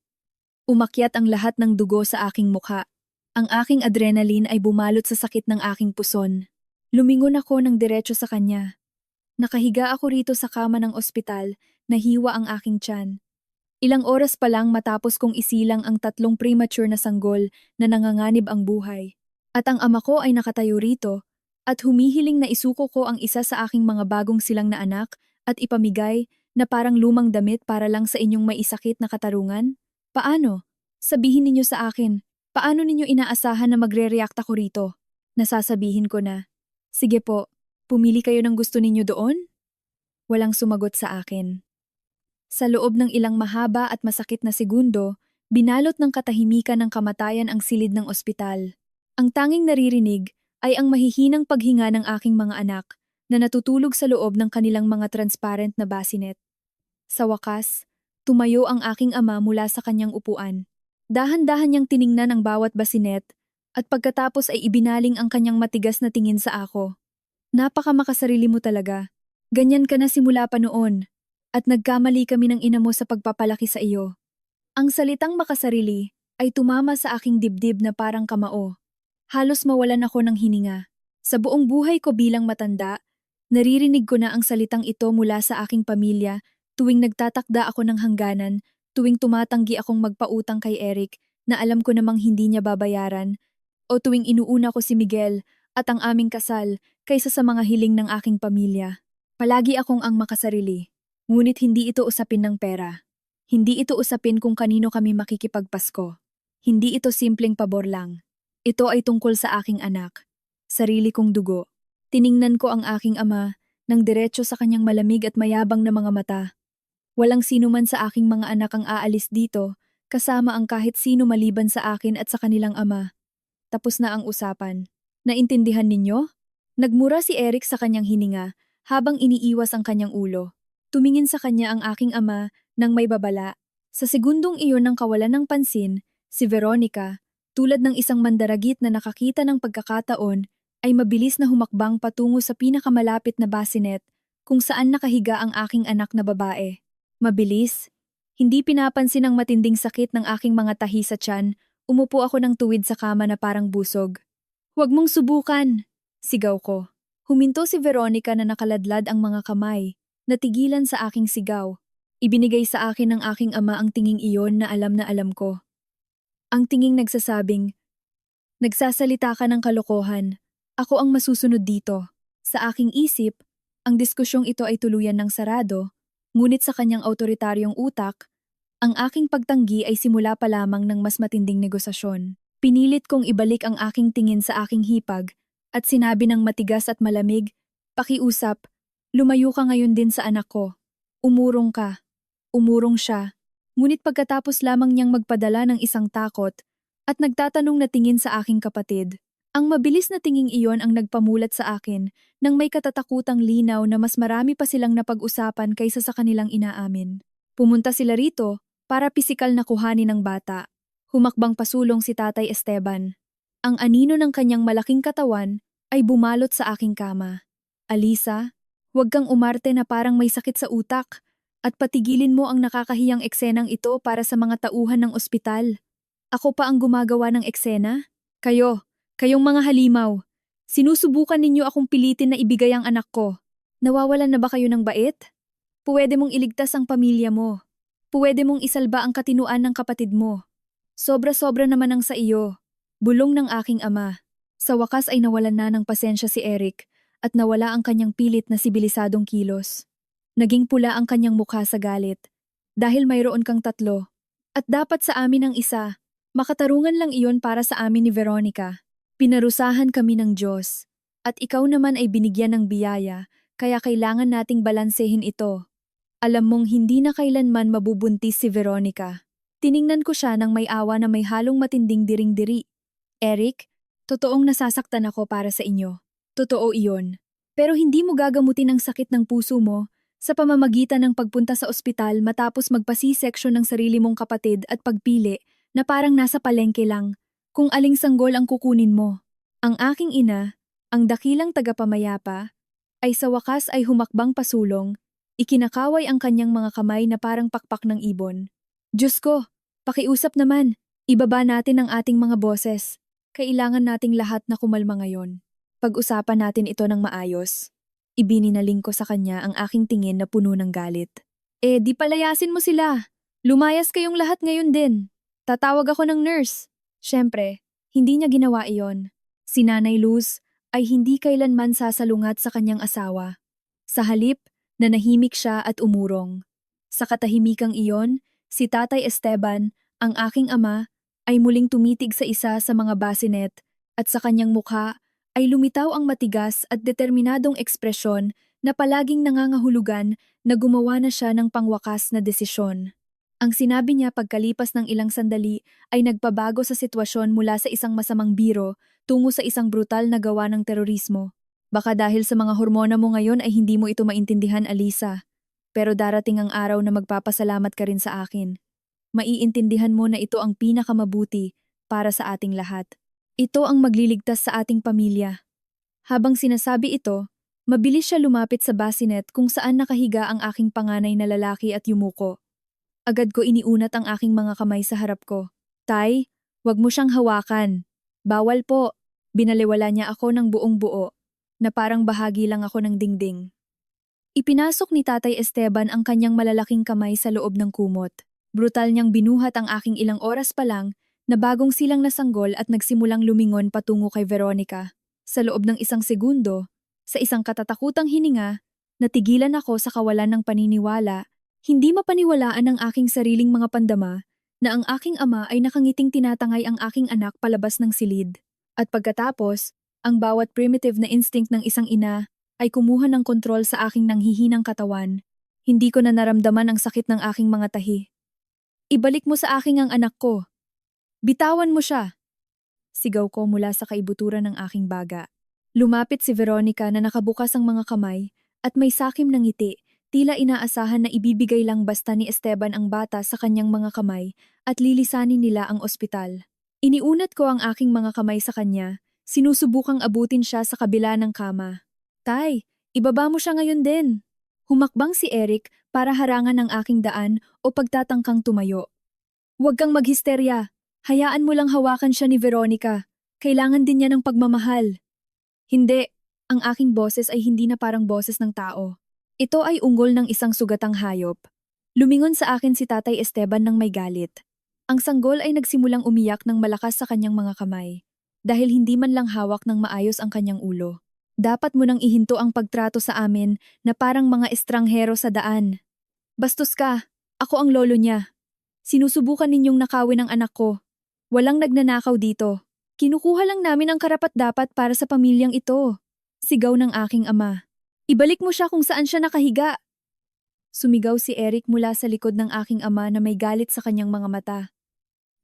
Umakyat ang lahat ng dugo sa aking mukha. Ang aking adrenaline ay bumalot sa sakit ng aking puson. Lumingon ako ng diretso sa kanya. Nakahiga ako rito sa kama ng ospital, nahiwa ang aking tiyan. Ilang oras pa lang matapos kong isilang ang 3 premature na sanggol na nanganganib ang buhay. At ang ama ko ay nakatayo rito at humihiling na isuko ko ang isa sa aking mga bagong silang na anak at ipamigay na parang lumang damit para lang sa inyong may isakit na katarungan? Paano? Sabihin ninyo sa akin, paano ninyo inaasahan na magre-react ako rito? Nasasabihin ko na, sige po, pumili kayo ng gusto ninyo doon? Walang sumagot sa akin. Sa loob ng ilang mahaba at masakit na segundo, binalot ng katahimikan ng kamatayan ang silid ng ospital. Ang tanging naririnig ay ang mahihinang paghinga ng aking mga anak na natutulog sa loob ng kanilang mga transparent na bassinet. Sa wakas, tumayo ang aking ama mula sa kanyang upuan. Dahan-dahan niyang tiningnan ang bawat bassinet at pagkatapos ay ibinaling ang kanyang matigas na tingin sa ako. Napaka makasarili mo talaga. Ganyan ka na simula pa noon. At nagkamali kami ng ina mo sa pagpapalaki sa iyo. Ang salitang makasarili ay tumama sa aking dibdib na parang kamao. Halos mawalan ako ng hininga. Sa buong buhay ko bilang matanda, naririnig ko na ang salitang ito mula sa aking pamilya tuwing nagtatakda ako ng hangganan, tuwing tumatanggi akong magpautang kay Eric na alam ko namang hindi niya babayaran, o tuwing inuuna ko si Miguel at ang aming kasal kaysa sa mga hiling ng aking pamilya. Palagi akong ang makasarili. Ngunit hindi ito usapin ng pera. Hindi ito usapin kung kanino kami makikipagpasko. Hindi ito simpleng pabor lang. Ito ay tungkol sa aking anak. Sarili kong dugo. Tiningnan ko ang aking ama ng diretso sa kanyang malamig at mayabang na mga mata. Walang sino man sa aking mga anak ang aalis dito, kasama ang kahit sino maliban sa akin at sa kanilang ama. Tapos na ang usapan. Naintindihan ninyo? Nagmura si Eric sa kanyang hininga habang iniiwas ang kanyang ulo. Tumingin sa kanya ang aking ama nang may babala. Sa segundong iyon ng kawalan ng pansin, si Veronica, tulad ng isang mandaragit na nakakita ng pagkakataon, ay mabilis na humakbang patungo sa pinakamalapit na bassinet kung saan nakahiga ang aking anak na babae. Mabilis, hindi pinapansin ang matinding sakit ng aking mga tahi sa tiyan, umupo ako ng tuwid sa kama na parang busog. Huwag mong subukan! Sigaw ko. Huminto si Veronica na nakaladlad ang mga kamay. Natigilan sa aking sigaw. Ibinigay sa akin ng aking ama ang tinging iyon na alam ko. Ang tinging nagsasabing, nagsasalita ka ng kalokohan. Ako ang masusunod dito. Sa aking isip, ang diskusyong ito ay tuluyan ng sarado, ngunit sa kanyang autoritaryong utak, ang aking pagtanggi ay simula pa lamang ng mas matinding negosasyon. Pinilit kong ibalik ang aking tingin sa aking hipag at sinabi ng matigas at malamig, pakiusap, lumayo ka ngayon din sa anak ko. Umurong ka. Umurong siya. Ngunit pagkatapos lamang niyang magpadala ng isang takot at nagtatanong na tingin sa aking kapatid, ang mabilis na tinging iyon ang nagpamulat sa akin nang may katatakutang linaw na mas marami pa silang napag-usapan kaysa sa kanilang inaamin. Pumunta sila rito para pisikal na kuhanin ng bata. Humakbang pasulong si Tatay Esteban. Ang anino ng kanyang malaking katawan ay bumalot sa aking kama. Alisa, huwag kang umarte na parang may sakit sa utak at patigilin mo ang nakakahiyang eksenang ito para sa mga tauhan ng ospital. Ako pa ang gumagawa ng eksena? Kayong mga halimaw. Sinusubukan ninyo akong pilitin na ibigay ang anak ko. Nawawalan na ba kayo ng bait? Puwede mong iligtas ang pamilya mo. Puwede mong isalba ang katinuan ng kapatid mo. Sobra-sobra naman ang sa iyo. Bulong ng aking ama. Sa wakas ay nawalan na ng pasensya si Eric at nawala ang kanyang pilit na sibilisadong kilos. Naging pula ang kanyang mukha sa galit. Dahil mayroon kang 3. At dapat sa amin ang isa. Makatarungan lang iyon para sa amin ni Veronica. Pinarusahan kami ng Diyos. At ikaw naman ay binigyan ng biyaya, kaya kailangan nating balansehin ito. Alam mong hindi na kailanman mabubuntis si Veronica. Tiningnan ko siya nang may awa na may halong matinding diring-diri. Eric, totoong nasasaktan ako para sa inyo. Totoo iyon. Pero hindi mo gagamutin ang sakit ng puso mo sa pamamagitan ng pagpunta sa ospital matapos magpa-C-section ng sarili mong kapatid at pagpili na parang nasa palengke lang kung aling sanggol ang kukunin mo. Ang aking ina, ang dakilang tagapamayapa, ay sa wakas ay humakbang pasulong, Ikinakaway ang kanyang mga kamay na parang pakpak ng ibon. Diyos ko, pakiusap naman. Ibaba natin ang ating mga boses. Kailangan nating lahat na kumalma ngayon. Pag-usapan natin ito ng maayos. Ibininaling ko sa kanya ang aking tingin na puno ng galit. Di palayasin mo sila. Lumayas kayong lahat ngayon din. Tatawag ako ng nurse. Siyempre, hindi niya ginawa iyon. Si Nanay Luz ay hindi kailanman sasalungat sa kanyang asawa. Sa halip, nanahimik siya at umurong. Sa katahimikang iyon, si Tatay Esteban, ang aking ama, ay muling tumitig sa isa sa mga basinet at sa kanyang mukha ay lumitaw ang matigas at determinadong ekspresyon na palaging nangangahulugan na gumawa na siya ng pangwakas na desisyon. Ang sinabi niya pagkalipas ng ilang sandali ay nagpabago sa sitwasyon mula sa isang masamang biro tungo sa isang brutal na gawa ng terorismo. Baka dahil sa mga hormona mo ngayon ay hindi mo ito maintindihan, Alisa. Pero darating ang araw na magpapasalamat ka rin sa akin. Maiintindihan mo na ito ang pinakamabuti para sa ating lahat. Ito ang magliligtas sa ating pamilya. Habang sinasabi ito, mabilis siya lumapit sa basinet kung saan nakahiga ang aking panganay na lalaki at yumuko. Agad ko iniunat ang aking mga kamay sa harap ko. Tay, wag mo siyang hawakan. Bawal po. Binaliwala niya ako ng buong buo, na parang bahagi lang ako ng dingding. Ipinasok ni Tatay Esteban ang kanyang malalaking kamay sa loob ng kumot. Brutal niyang binuhat ang aking ilang oras pa lang na bagong silang nasanggol at nagsimulang lumingon patungo kay Veronica. Sa loob ng isang segundo, sa isang katatakutang hininga, natigilan ako sa kawalan ng paniniwala. Hindi mapaniwalaan ng aking sariling mga pandama na ang aking ama ay nakangiting tinatangay ang aking anak palabas ng silid. At pagkatapos, ang bawat primitive na instinct ng isang ina ay kumuha ng kontrol sa aking nanghihinang katawan. Hindi ko na naramdaman ang sakit ng aking mga tahi. Ibalik mo sa aking ang anak ko. Bitawan mo siya. Sigaw ko mula sa kaibuturan ng aking baga. Lumapit si Veronica na nakabukas ang mga kamay at may sakim ng ngiti. Tila inaasahan na ibibigay lang basta ni Esteban ang bata sa kanyang mga kamay at lilisanin nila ang ospital. Iniunat ko ang aking mga kamay sa kanya, sinusubukang abutin siya sa kabila ng kama. Tay, ibaba mo siya ngayon din. Humakbang si Eric para harangan ang aking daan o pagtatangkang tumayo. Huwag kang maghisterya. Hayaan mo lang hawakan siya ni Veronica. Kailangan din niya ng pagmamahal. Hindi, ang aking boses ay hindi na parang boses ng tao. Ito ay ungol ng isang sugatang hayop. Lumingon sa akin si Tatay Esteban ng may galit. Ang sanggol ay nagsimulang umiyak ng malakas sa kanyang mga kamay, dahil hindi man lang hawak ng maayos ang kanyang ulo. Dapat mo nang ihinto ang pagtrato sa amin na parang mga estranghero sa daan. Bastos ka, ako ang lolo niya. Sinusubukan ninyong nakawin ang anak ko. Walang nagnanakaw dito. Kinukuha lang namin ang karapat-dapat para sa pamilyang ito. Sigaw ng aking ama. Ibalik mo siya kung saan siya nakahiga. Sumigaw si Eric mula sa likod ng aking ama na may galit sa kanyang mga mata.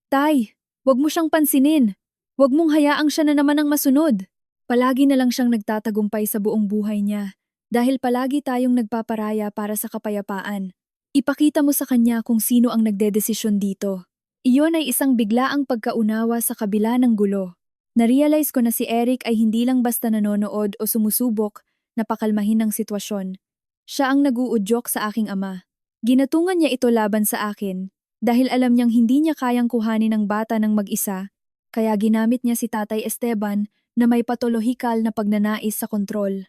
Tay, wag mo siyang pansinin. Wag mong hayaang siya na naman ang masunod. Palagi na lang siyang nagtatagumpay sa buong buhay niya dahil palagi tayong nagpaparaya para sa kapayapaan. Ipakita mo sa kanya kung sino ang nagdedesisyon dito. Iyon ay isang biglaang pagkaunawa sa kabila ng gulo. Narealize ko na si Eric ay hindi lang basta nanonood o sumusubok na pakalmahin ng sitwasyon. Siya ang naguudyok sa aking ama. Ginatungan niya ito laban sa akin dahil alam niyang hindi niya kayang kuhanin ang bata ng mag-isa, kaya ginamit niya si Tatay Esteban na may patolohikal na pagnanais sa kontrol.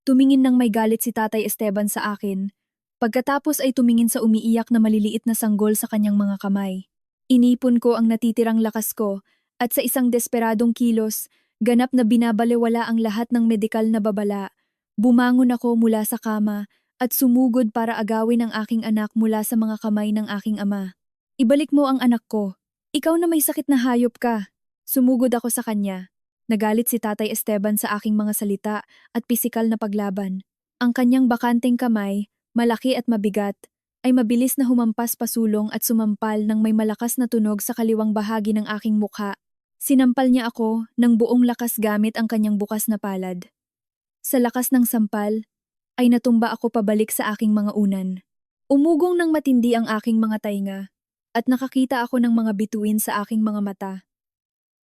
Tumingin ng may galit si Tatay Esteban sa akin, pagkatapos ay tumingin sa umiiyak na maliliit na sanggol sa kanyang mga kamay. Inipon ko ang natitirang lakas ko at sa isang desperadong kilos, ganap na binabalewala ang lahat ng medikal na babala. Bumangon ako mula sa kama at sumugod para agawin ang aking anak mula sa mga kamay ng aking ama. Ibalik mo ang anak ko. Ikaw na may sakit na hayop ka. Sumugod ako sa kanya. Nagalit si Tatay Esteban sa aking mga salita at pisikal na paglaban. Ang kanyang bakanteng kamay, malaki at mabigat, ay mabilis na humampas pasulong at sumampal ng may malakas na tunog sa kaliwang bahagi ng aking mukha. Sinampal niya ako ng buong lakas gamit ang kanyang bukas na palad. Sa lakas ng sampal, ay natumba ako pabalik sa aking mga unan. Umugong ng matindi ang aking mga tainga at nakakita ako ng mga bituin sa aking mga mata.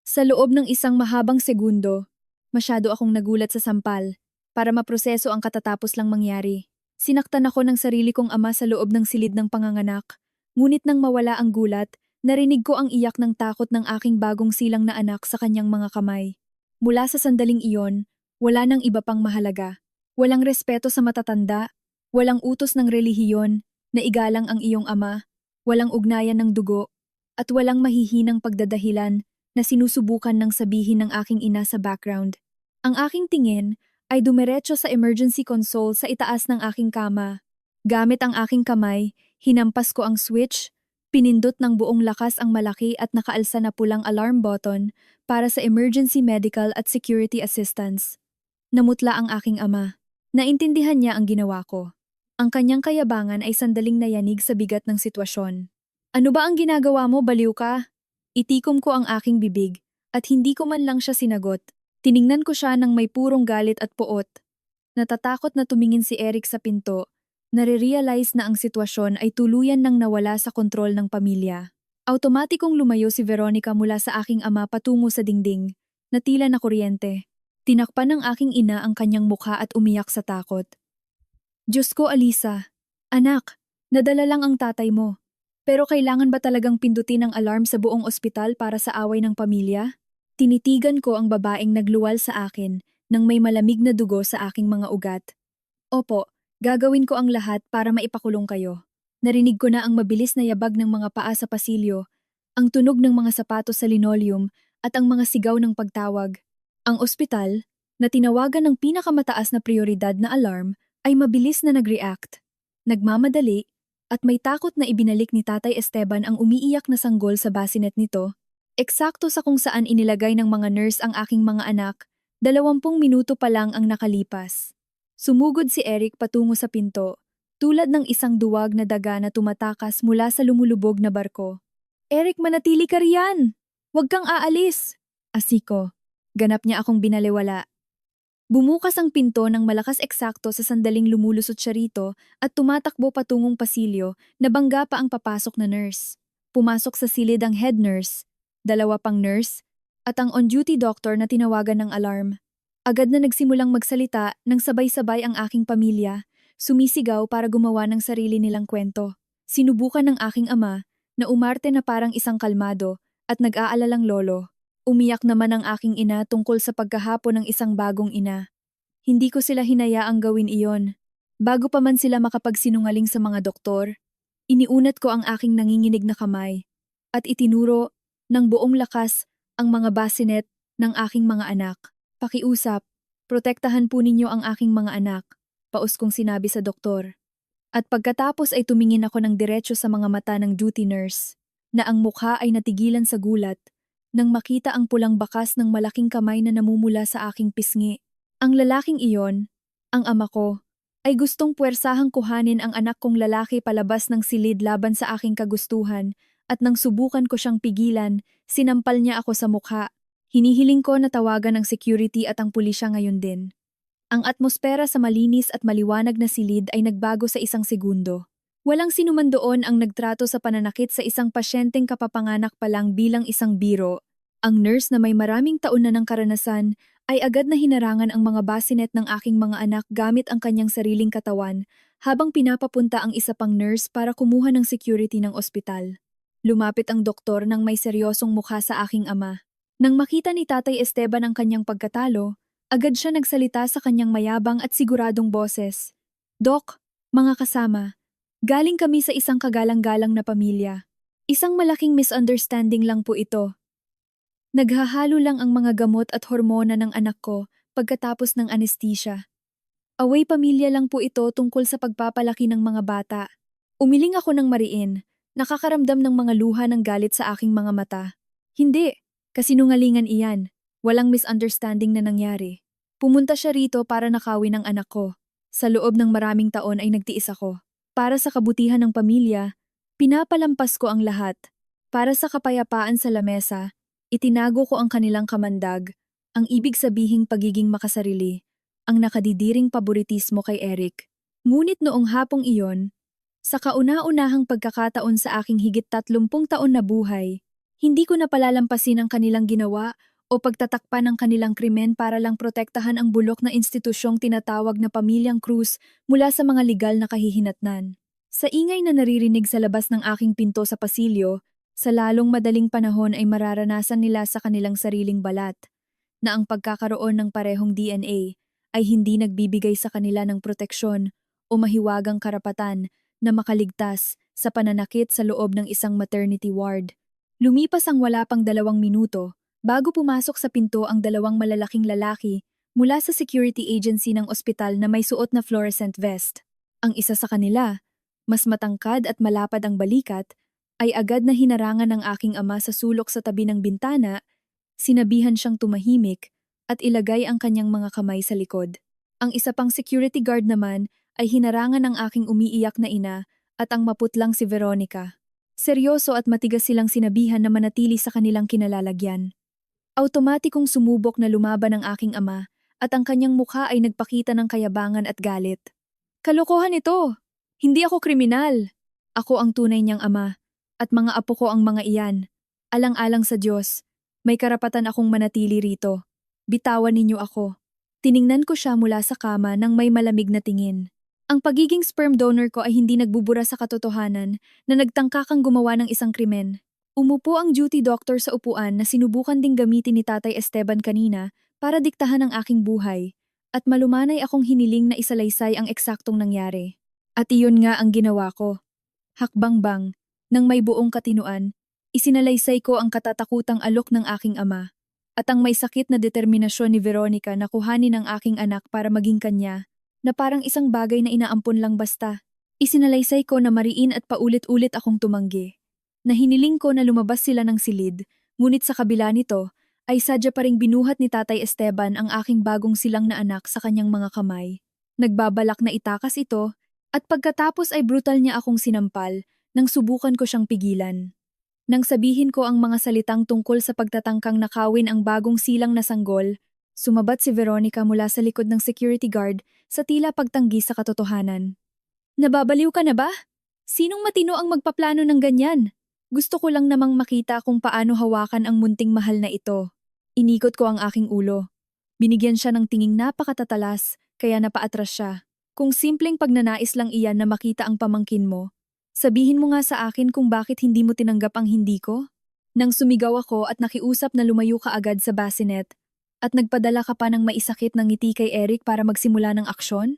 Sa loob ng isang mahabang segundo, masyado akong nagulat sa sampal para maproseso ang katatapos lang mangyari. Sinaktan ako ng sarili kong ama sa loob ng silid ng panganganak. Ngunit nang mawala ang gulat, narinig ko ang iyak ng takot ng aking bagong silang na anak sa kanyang mga kamay. Mula sa sandaling iyon, wala nang iba pang mahalaga. Walang respeto sa matatanda, walang utos ng relihiyon na igalang ang iyong ama, walang ugnayan ng dugo, at walang mahihinang pagdadahilan na sinusubukan ng sabihin ng aking ina sa background. Ang aking tingin ay dumiretso sa emergency console sa itaas ng aking kama. Gamit ang aking kamay, hinampas ko ang switch, pinindot ng buong lakas ang malaki at nakaalsa na pulang alarm button para sa emergency medical at security assistance. Namutla ang aking ama. Naintindihan niya ang ginawa ko. Ang kanyang kayabangan ay sandaling nayanig sa bigat ng sitwasyon. Ano ba ang ginagawa mo, baliw ka? Itikom ko ang aking bibig, at hindi ko man lang siya sinagot. Tiningnan ko siya ng may purong galit at poot. Natatakot na tumingin si Eric sa pinto, nare-realize na ang sitwasyon ay tuluyan nang nawala sa kontrol ng pamilya. Automatikong lumayo si Veronica mula sa aking ama patungo sa dingding, na tila na kuryente. Tinakpan ng aking ina ang kanyang mukha at umiyak sa takot. Diyos ko, Alisa. Anak, nadala lang ang tatay mo. Pero kailangan ba talagang pindutin ang alarm sa buong ospital para sa away ng pamilya? Tinitigan ko ang babaeng nagluwal sa akin nang may malamig na dugo sa aking mga ugat. Opo, gagawin ko ang lahat para maipakulong kayo. Narinig ko na ang mabilis na yabag ng mga paa sa pasilyo, ang tunog ng mga sapatos sa linoleum at ang mga sigaw ng pagtawag. Ang ospital, na tinawagan ng pinakamataas na prioridad na alarm, ay mabilis na nag-react. Nagmamadali, at may takot na ibinalik ni Tatay Esteban ang umiiyak na sanggol sa bassinet nito. Eksakto sa kung saan inilagay ng mga nurse ang aking mga anak, 20 minuto pa lang ang nakalipas. Sumugod si Eric patungo sa pinto, tulad ng isang duwag na daga na tumatakas mula sa lumulubog na barko. Eric, manatili ka riyan! Huwag kang aalis! Asiko. Ganap niya akong binaliwala. Bumukas ang pinto ng malakas eksakto sa sandaling lumulusot siya rito at tumatakbo patungong pasilyo na bangga pa ang papasok na nurse. Pumasok sa silid ang head nurse, 2 pang nurse, at ang on-duty doctor na tinawagan ng alarm. Agad na nagsimulang magsalita nang sabay-sabay ang aking pamilya, sumisigaw para gumawa ng sarili nilang kwento. Sinubukan ng aking ama na umarte na parang isang kalmado at nag-aalalang lolo. Umiyak naman ang aking ina tungkol sa pagkahapon ng isang bagong ina. Hindi ko sila hinayaang gawin iyon. Bago pa man sila makapagsinungaling sa mga doktor, iniunat ko ang aking nanginginig na kamay at itinuro ng buong lakas ang mga bassinet ng aking mga anak. Pakiusap, protektahan po ninyo ang aking mga anak, paus kong sinabi sa doktor. At pagkatapos ay tumingin ako ng diretso sa mga mata ng duty nurse, na ang mukha ay natigilan sa gulat nang makita ang pulang bakas ng malaking kamay na namumula sa aking pisngi. Ang lalaking iyon, ang ama ko, ay gustong puwersahang kuhanin ang anak kong lalaki palabas ng silid laban sa aking kagustuhan, at nang subukan ko siyang pigilan, sinampal niya ako sa mukha. Hinihiling ko na tawagan ng security at ang pulisya ngayon din. Ang atmosfera sa malinis at maliwanag na silid ay nagbago sa isang segundo. Walang sinuman doon ang nagtrato sa pananakit sa isang pasyenteng kapapanganak pa lang bilang isang biro. Ang nurse na may maraming taon na ng karanasan ay agad na hinarangan ang mga bassinet ng aking mga anak gamit ang kanyang sariling katawan habang pinapapunta ang isa pang nurse para kumuha ng security ng ospital. Lumapit ang doktor nang may seryosong mukha sa aking ama. Nang makita ni Tatay Esteban ang kanyang pagkatalo, agad siya nagsalita sa kanyang mayabang at siguradong boses. Dok, mga kasama, galing kami sa isang kagalang-galang na pamilya. Isang malaking misunderstanding lang po ito. Naghahalo lang ang mga gamot at hormona ng anak ko pagkatapos ng anesthesia. Away pamilya lang po ito tungkol sa pagpapalaki ng mga bata. Umiling ako ng mariin, nakakaramdam ng mga luha ng galit sa aking mga mata. Hindi, kasinungalingan iyan. Walang misunderstanding na nangyari. Pumunta siya rito para nakawin ang anak ko. Sa loob ng maraming taon ay nagtiis ako. Para sa kabutihan ng pamilya, pinapalampas ko ang lahat. Para sa kapayapaan sa lamesa, itinago ko ang kanilang kamandag, ang ibig sabihing pagiging makasarili, ang nakadidiring paboritismo kay Eric. Ngunit noong hapong iyon, sa kauna-unahang pagkakataon sa aking higit 30 taon na buhay, hindi ko na palalampasin ang kanilang ginawa o pagtatakpan ng kanilang krimen para lang protektahan ang bulok na institusyong tinatawag na Pamilyang Cruz mula sa mga legal na kahihinatnan. Sa ingay na naririnig sa labas ng aking pinto sa pasilyo, sa lalong madaling panahon ay mararanasan nila sa kanilang sariling balat na ang pagkakaroon ng parehong DNA ay hindi nagbibigay sa kanila ng proteksyon o mahiwagang karapatan na makaligtas sa pananakit sa loob ng isang maternity ward. Lumipas ang wala pang 2 minuto bago pumasok sa pinto ang 2 malalaking lalaki mula sa security agency ng ospital na may suot na fluorescent vest. Ang isa sa kanila, mas matangkad at malapad ang balikat, ay agad na hinarangan ng aking ama sa sulok sa tabi ng bintana. Sinabihan siyang tumahimik at ilagay ang kanyang mga kamay sa likod. Ang isa pang security guard naman ay hinarangan ng aking umiiyak na ina at ang maputlang si Veronica. Seryoso at matigas silang sinabihan na manatili sa kanilang kinalalagyan. Automatikong sumubok na lumaban ang aking ama at ang kanyang mukha ay nagpakita ng kayabangan at galit. Kalokohan ito! Hindi ako kriminal! Ako ang tunay niyang ama at mga apo ko ang mga iyan. Alang-alang sa Diyos, may karapatan akong manatili rito. Bitawan ninyo ako. Tiningnan ko siya mula sa kama nang may malamig na tingin. Ang pagiging sperm donor ko ay hindi nagbubura sa katotohanan na nagtangkakang gumawa ng isang krimen. Umupo ang duty doctor sa upuan na sinubukan ding gamitin ni Tatay Esteban kanina para diktahan ang aking buhay, at malumanay akong hiniling na isalaysay ang eksaktong nangyari. At iyon nga ang ginawa ko. Hakbang-bang, nang may buong katinuan, isinalaysay ko ang katatakutang alok ng aking ama at ang may sakit na determinasyon ni Veronica na kuhanin ang aking anak para maging kanya, na parang isang bagay na inaampon lang basta. Isinalaysay ko na mariin at paulit-ulit akong tumanggi, na hiniling ko na lumabas sila ng silid, ngunit sa kabila nito ay sadya pa ring binuhat ni Tatay Esteban ang aking bagong silang na anak sa kanyang mga kamay. Nagbabalak na itakas ito at pagkatapos ay brutal niya akong sinampal nang subukan ko siyang pigilan. Nang sabihin ko ang mga salitang tungkol sa pagtatangkang nakawin ang bagong silang na sanggol, sumabat si Veronica mula sa likod ng security guard sa tila pagtanggi sa katotohanan. Nababaliw ka na ba? Sinong matino ang magpaplano ng ganyan? Gusto ko lang namang makita kung paano hawakan ang munting mahal na ito. Inikot ko ang aking ulo. Binigyan siya ng tinging napakatatalas, kaya napaatras siya. Kung simpleng pagnanais lang iyan na makita ang pamangkin mo, sabihin mo nga sa akin kung bakit hindi mo tinanggap ang hindi ko? Nang sumigaw ako at nakiusap na lumayo ka agad sa bassinet, at nagpadala ka pa ng maisakit ng ngiti kay Eric para magsimula ng aksyon?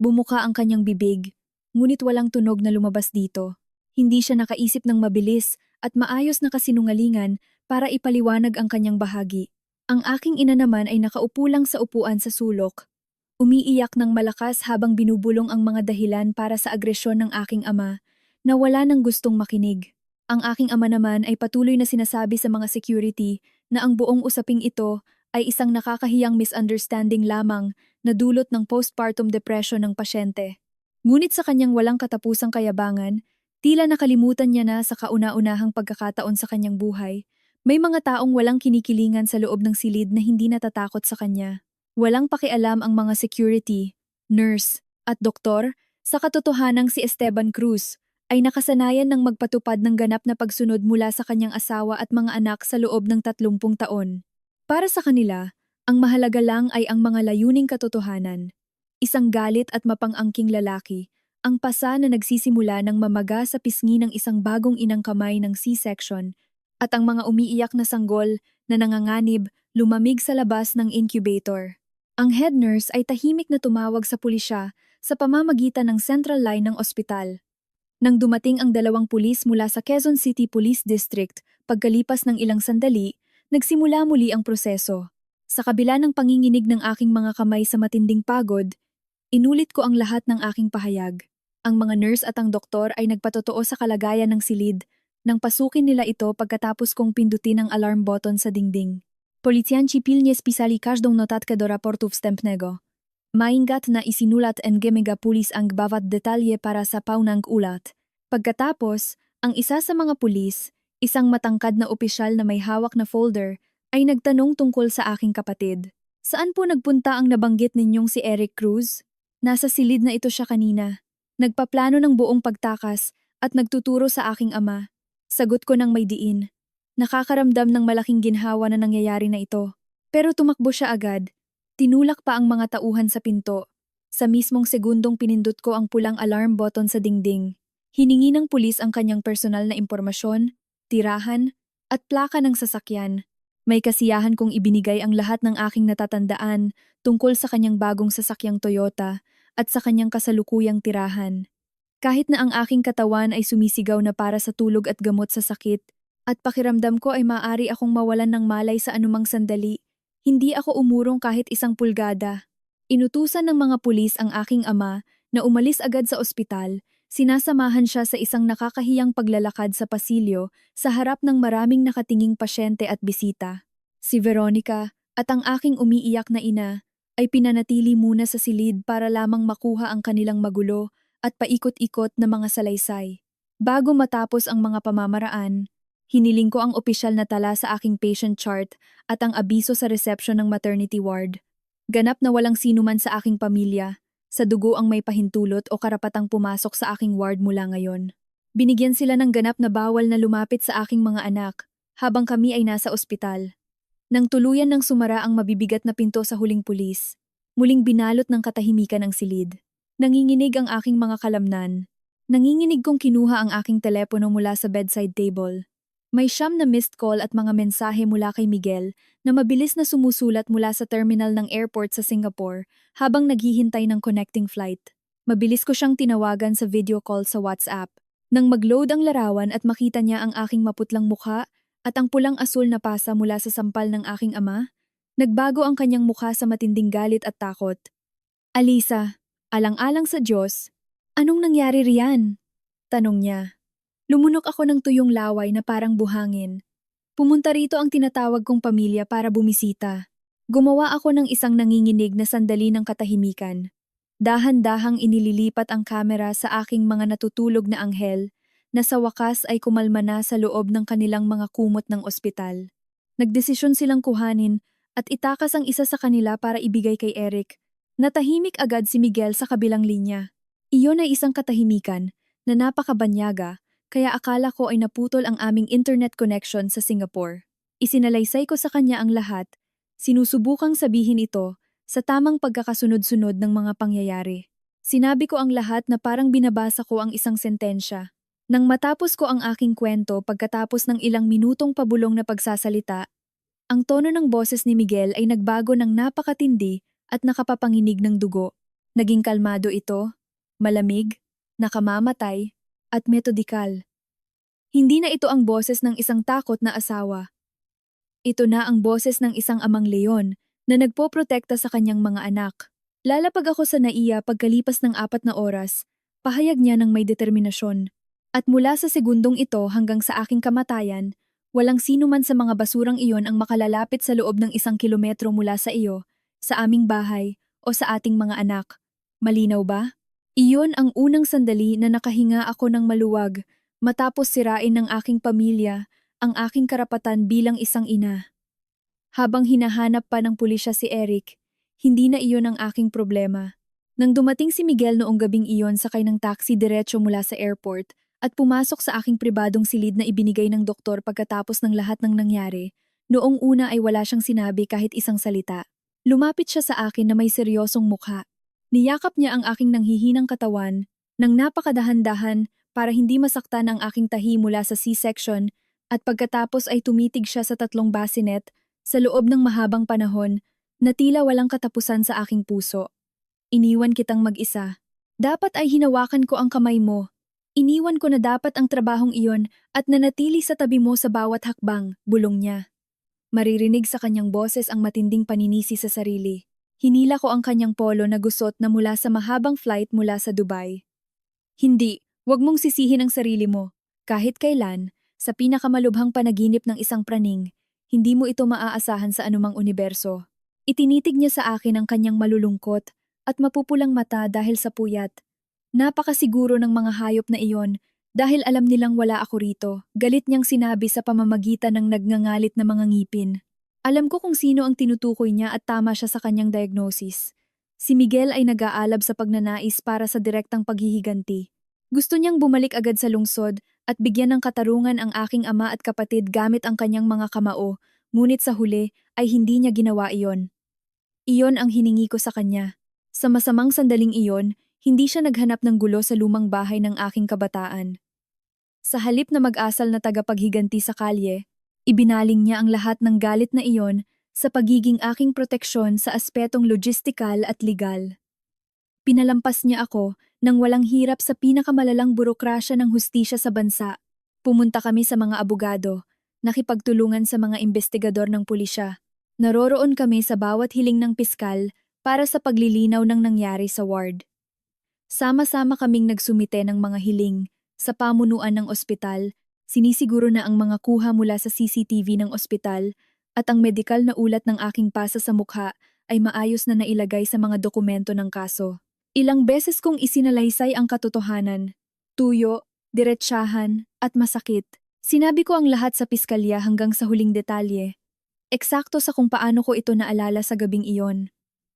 Bumuka ang kanyang bibig, ngunit walang tunog na lumabas dito. Hindi siya nakaisip ng mabilis at maayos na kasinungalingan para ipaliwanag ang kanyang bahagi. Ang aking ina naman ay nakaupo lang sa upuan sa sulok, umiiyak ng malakas habang binubulong ang mga dahilan para sa agresyon ng aking ama, na wala nang gustong makinig. Ang aking ama naman ay patuloy na sinasabi sa mga security na ang buong usaping ito ay isang nakakahiyang misunderstanding lamang na dulot ng postpartum depression ng pasyente. Ngunit sa kanyang walang katapusang kayabangan, tila nakalimutan niya na sa kauna-unahang pagkakataon sa kanyang buhay, may mga taong walang kinikilingan sa loob ng silid na hindi natatakot sa kanya. Walang pakialam ang mga security, nurse, at doktor sa katotohanang si Esteban Cruz ay nakasanayan ng magpatupad ng ganap na pagsunod mula sa kanyang asawa at mga anak sa loob ng 30 taon. Para sa kanila, ang mahalaga lang ay ang mga layuning katotohanan. Isang galit at mapang-angking lalaki, ang pasa na nagsisimula ng mamaga sa pisngi ng isang bagong inang kamay ng C-section, at ang mga umiiyak na sanggol na nanganganib lumamig sa labas ng incubator. Ang head nurse ay tahimik na tumawag sa pulisya sa pamamagitan ng central line ng ospital. Nang dumating ang 2 pulis mula sa Quezon City Police District, pagkalipas ng ilang sandali, nagsimula muli ang proseso. Sa kabila ng panginginig ng aking mga kamay sa matinding pagod, inulit ko ang lahat ng aking pahayag. Ang mga nurse at ang doktor ay nagpatotoo sa kalagayan ng silid nang pasukin nila ito pagkatapos kong pindutin ang alarm button sa dingding. Policjanci pilnie spisali każdą notatkę do raportu wstępnego. Maingat na isinulat ng pulis ang bawat detalye para sa paunang ulat. Pagkatapos, ang isa sa mga pulis, isang matangkad na opisyal na may hawak na folder, ay nagtanong tungkol sa aking kapatid. Saan po nagpunta ang nabanggit ninyong si Eric Cruz? Nasa silid na ito siya kanina. Nagpaplano ng buong pagtakas at nagtuturo sa aking ama. Sagot ko ng may diin. Nakakaramdam ng malaking ginhawa na nangyayari na ito. Pero tumakbo siya agad. Tinulak pa ang mga tauhan sa pinto. Sa mismong segundong pinindot ko ang pulang alarm button sa dingding. Hiningi ng pulis ang kanyang personal na impormasyon, tirahan, at plaka ng sasakyan. May kasiyahan kong ibinigay ang lahat ng aking natatandaan tungkol sa kanyang bagong sasakyang Toyota at sa kanyang kasalukuyang tirahan. Kahit na ang aking katawan ay sumisigaw na para sa tulog at gamot sa sakit, at pakiramdam ko ay maaari akong mawalan ng malay sa anumang sandali, hindi ako umurong kahit isang pulgada. Inutusan ng mga pulis ang aking ama na umalis agad sa ospital, sinasamahan siya sa isang nakakahiyang paglalakad sa pasilyo sa harap ng maraming nakatinging pasyente at bisita. Si Veronica at ang aking umiiyak na ina ay pinanatili muna sa silid para lamang makuha ang kanilang magulo at paikot-ikot na mga salaysay. Bago matapos ang mga pamamaraan, hiniling ko ang opisyal na tala sa aking patient chart at ang abiso sa reception ng maternity ward. Ganap na walang sinuman sa aking pamilya, sa dugo ang may pahintulot o karapatang pumasok sa aking ward mula ngayon. Binigyan sila ng ganap na bawal na lumapit sa aking mga anak habang kami ay nasa ospital. Nang tuluyan ng sumara ang mabibigat na pinto sa huling pulis, muling binalot ng katahimikan ang silid. Nanginginig ang aking mga kalamnan. Nanginginig kong kinuha ang aking telepono mula sa bedside table. May 9 na missed call at mga mensahe mula kay Miguel na mabilis na sumusulat mula sa terminal ng airport sa Singapore habang naghihintay ng connecting flight. Mabilis ko siyang tinawagan sa video call sa WhatsApp. Nang mag-load ang larawan at makita niya ang aking maputlang mukha at ang pulang asul na pasa mula sa sampal ng aking ama, nagbago ang kanyang mukha sa matinding galit at takot. "Alisa, alang-alang sa Diyos, anong nangyari riyan?" Tanong niya. Lumunok ako ng tuyong laway na parang buhangin. Pumunta rito ang tinatawag kong pamilya para bumisita. Gumawa ako ng isang nanginginig na sandali ng katahimikan. Dahan-dahang inililipat ang kamera sa aking mga natutulog na anghel na sa wakas ay kumalma na sa loob ng kanilang mga kumot ng ospital. Nagdesisyon silang kuhanin at itakas ang isa sa kanila para ibigay kay Eric. Natahimik agad si Miguel sa kabilang linya. Iyon ay isang katahimikan na napakabanyaga, kaya akala ko ay naputol ang aming internet connection sa Singapore. Isinalaysay ko sa kanya ang lahat, sinusubukang sabihin ito sa tamang pagkakasunod-sunod ng mga pangyayari. Sinabi ko ang lahat na parang binabasa ko ang isang sentensya. Nang matapos ko ang aking kwento pagkatapos ng ilang minutong pabulong na pagsasalita, ang tono ng boses ni Miguel ay nagbago ng napakatindi at nakapapanginig ng dugo. Naging kalmado ito, malamig, nakamamatay, at metodikal. Hindi na ito ang boses ng isang takot na asawa. Ito na ang boses ng isang amang leon na nagpoprotekta sa kanyang mga anak. Lalapag ako sa naiya pagkalipas ng 4 na oras, pahayag niya ng may determinasyon. At mula sa segundong ito hanggang sa aking kamatayan, walang sino man sa mga basurang iyon ang makalalapit sa loob ng 1 kilometro mula sa iyo, sa aming bahay, o sa ating mga anak. Malinaw ba? Iyon ang unang sandali na nakahinga ako ng maluwag matapos sirain ng aking pamilya ang aking karapatan bilang isang ina. Habang hinahanap pa ng pulisya si Eric, hindi na iyon ang aking problema. Nang dumating si Miguel noong gabing iyon sakay ng taxi diretso mula sa airport at pumasok sa aking pribadong silid na ibinigay ng doktor pagkatapos ng lahat ng nangyari, noong una ay wala siyang sinabi kahit isang salita. Lumapit siya sa akin na may seryosong mukha. Niyakap niya ang aking nanghihinang katawan nang napakadahan-dahan para hindi masaktan ang aking tahi mula sa C-section at pagkatapos ay tumitig siya sa 3 bassinet sa loob ng mahabang panahon na tila walang katapusan sa aking puso. Iniwan kitang mag-isa. Dapat ay hinawakan ko ang kamay mo. Iniwan ko na dapat ang trabahong iyon at nanatili sa tabi mo sa bawat hakbang, bulong niya. Maririnig sa kanyang boses ang matinding paninisi sa sarili. Hinila ko ang kanyang polo na gusot na mula sa mahabang flight mula sa Dubai. Hindi, wag mong sisihin ang sarili mo. Kahit kailan, sa pinakamalubhang panaginip ng isang praning, hindi mo ito maaasahan sa anumang universo. Itinitig niya sa akin ang kanyang malulungkot at mapupulang mata dahil sa puyat. Napakasiguro ng mga hayop na iyon dahil alam nilang wala ako rito. Galit niyang sinabi sa pamamagitan ng nagngangalit na mga ngipin. Alam ko kung sino ang tinutukoy niya at tama siya sa kanyang diagnosis. Si Miguel ay nag-aalab sa pagnanais para sa direktang paghihiganti. Gusto niyang bumalik agad sa lungsod at bigyan ng katarungan ang aking ama at kapatid gamit ang kanyang mga kamao, ngunit sa huli ay hindi niya ginawa iyon. Iyon ang hiningi ko sa kanya. Sa masamang sandaling iyon, hindi siya naghanap ng gulo sa lumang bahay ng aking kabataan. Sa halip na mag-asal na tagapaghiganti sa kalye, ibinaling niya ang lahat ng galit na iyon sa pagiging aking proteksyon sa aspetong logistikal at legal. Pinalampas niya ako nang walang hirap sa pinakamalalang burokrasya ng hustisya sa bansa. Pumunta kami sa mga abogado, nakipagtulungan sa mga investigador ng pulisya. Naroroon kami sa bawat hiling ng piskal para sa paglilinaw ng nangyari sa ward. Sama-sama kaming nagsumite ng mga hiling sa pamunuan ng ospital, sinisiguro na ang mga kuha mula sa CCTV ng ospital at ang medikal na ulat ng aking pasa sa mukha ay maayos na nailagay sa mga dokumento ng kaso. Ilang beses kong isinalaysay ang katotohanan, tuyo, diretsahan, at masakit. Sinabi ko ang lahat sa piskalya hanggang sa huling detalye. Eksakto sa kung paano ko ito naalala sa gabing iyon.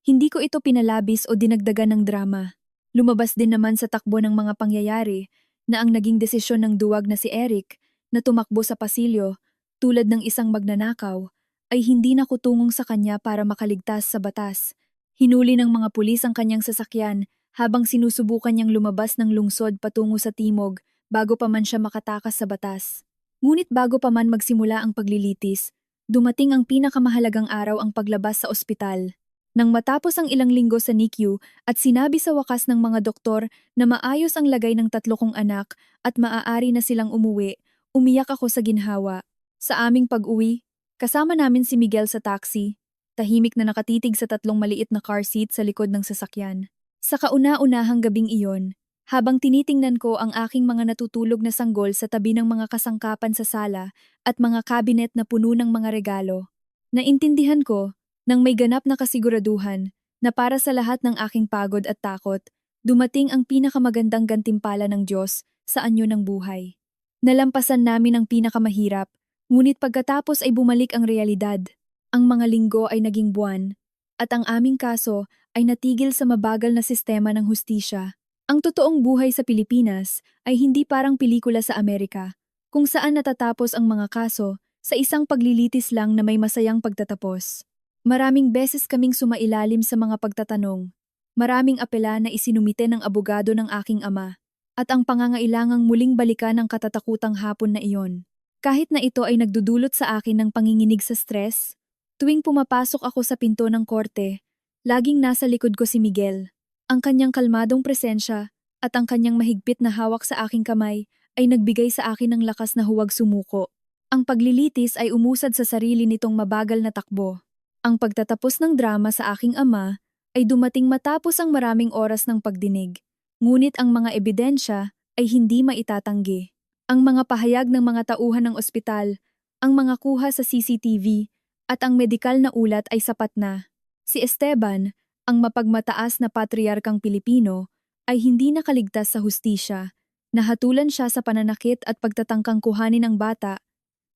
Hindi ko ito pinalabis o dinagdagan ng drama. Lumabas din naman sa takbo ng mga pangyayari na ang naging desisyon ng duwag na si Eric na tumakbo sa pasilyo tulad ng isang magnanakaw ay hindi nakutungong sa kanya para makaligtas sa batas. Hinuli ng mga pulis ang kanyang sasakyan habang sinusubukan niyang lumabas ng lungsod patungo sa timog bago pa man siya makatakas sa batas. Ngunit bago pa man magsimula ang paglilitis, dumating ang pinakamahalagang araw ang paglabas sa ospital. Nang matapos ang ilang linggo sa NICU at sinabi sa wakas ng mga doktor na maayos ang lagay ng 3 kong anak at maaari na silang umuwi, umiyak ako sa ginhawa. Sa aming pag-uwi, kasama namin si Miguel sa taxi, tahimik na nakatitig sa 3 maliit na car seat sa likod ng sasakyan. Sa kauna-unahang gabing iyon, habang tinitingnan ko ang aking mga natutulog na sanggol sa tabi ng mga kasangkapan sa sala at mga kabinet na puno ng mga regalo, naintindihan ko nang may ganap na kasiguraduhan na para sa lahat ng aking pagod at takot, dumating ang pinakamagandang gantimpala ng Diyos sa anyo ng buhay. Nalampasan namin ang pinakamahirap, ngunit pagkatapos ay bumalik ang realidad. Ang mga linggo ay naging buwan, at ang aming kaso ay natigil sa mabagal na sistema ng hustisya. Ang totoong buhay sa Pilipinas ay hindi parang pelikula sa Amerika, kung saan natatapos ang mga kaso sa isang paglilitis lang na may masayang pagtatapos. Maraming beses kaming sumailalim sa mga pagtatanong. Maraming apela na isinumite ng abogado ng aking ama, at ang pangangailangang muling balikan ang katatakutang hapon na iyon. Kahit na ito ay nagdudulot sa akin ng panginginig sa stress, tuwing pumapasok ako sa pinto ng korte, laging nasa likod ko si Miguel. Ang kanyang kalmadong presensya at ang kanyang mahigpit na hawak sa aking kamay ay nagbigay sa akin ng lakas na huwag sumuko. Ang paglilitis ay umusad sa sarili nitong mabagal na takbo. Ang pagtatapos ng drama sa aking ama ay dumating matapos ang maraming oras ng pagdinig. Ngunit ang mga ebidensya ay hindi maitatanggi. Ang mga pahayag ng mga tauhan ng ospital, ang mga kuha sa CCTV, at ang medikal na ulat ay sapat na. Si Esteban, ang mapagmataas na patriarkang Pilipino, ay hindi nakaligtas sa hustisya. Nahatulan siya sa pananakit at pagtatangkang kuhanin ang bata,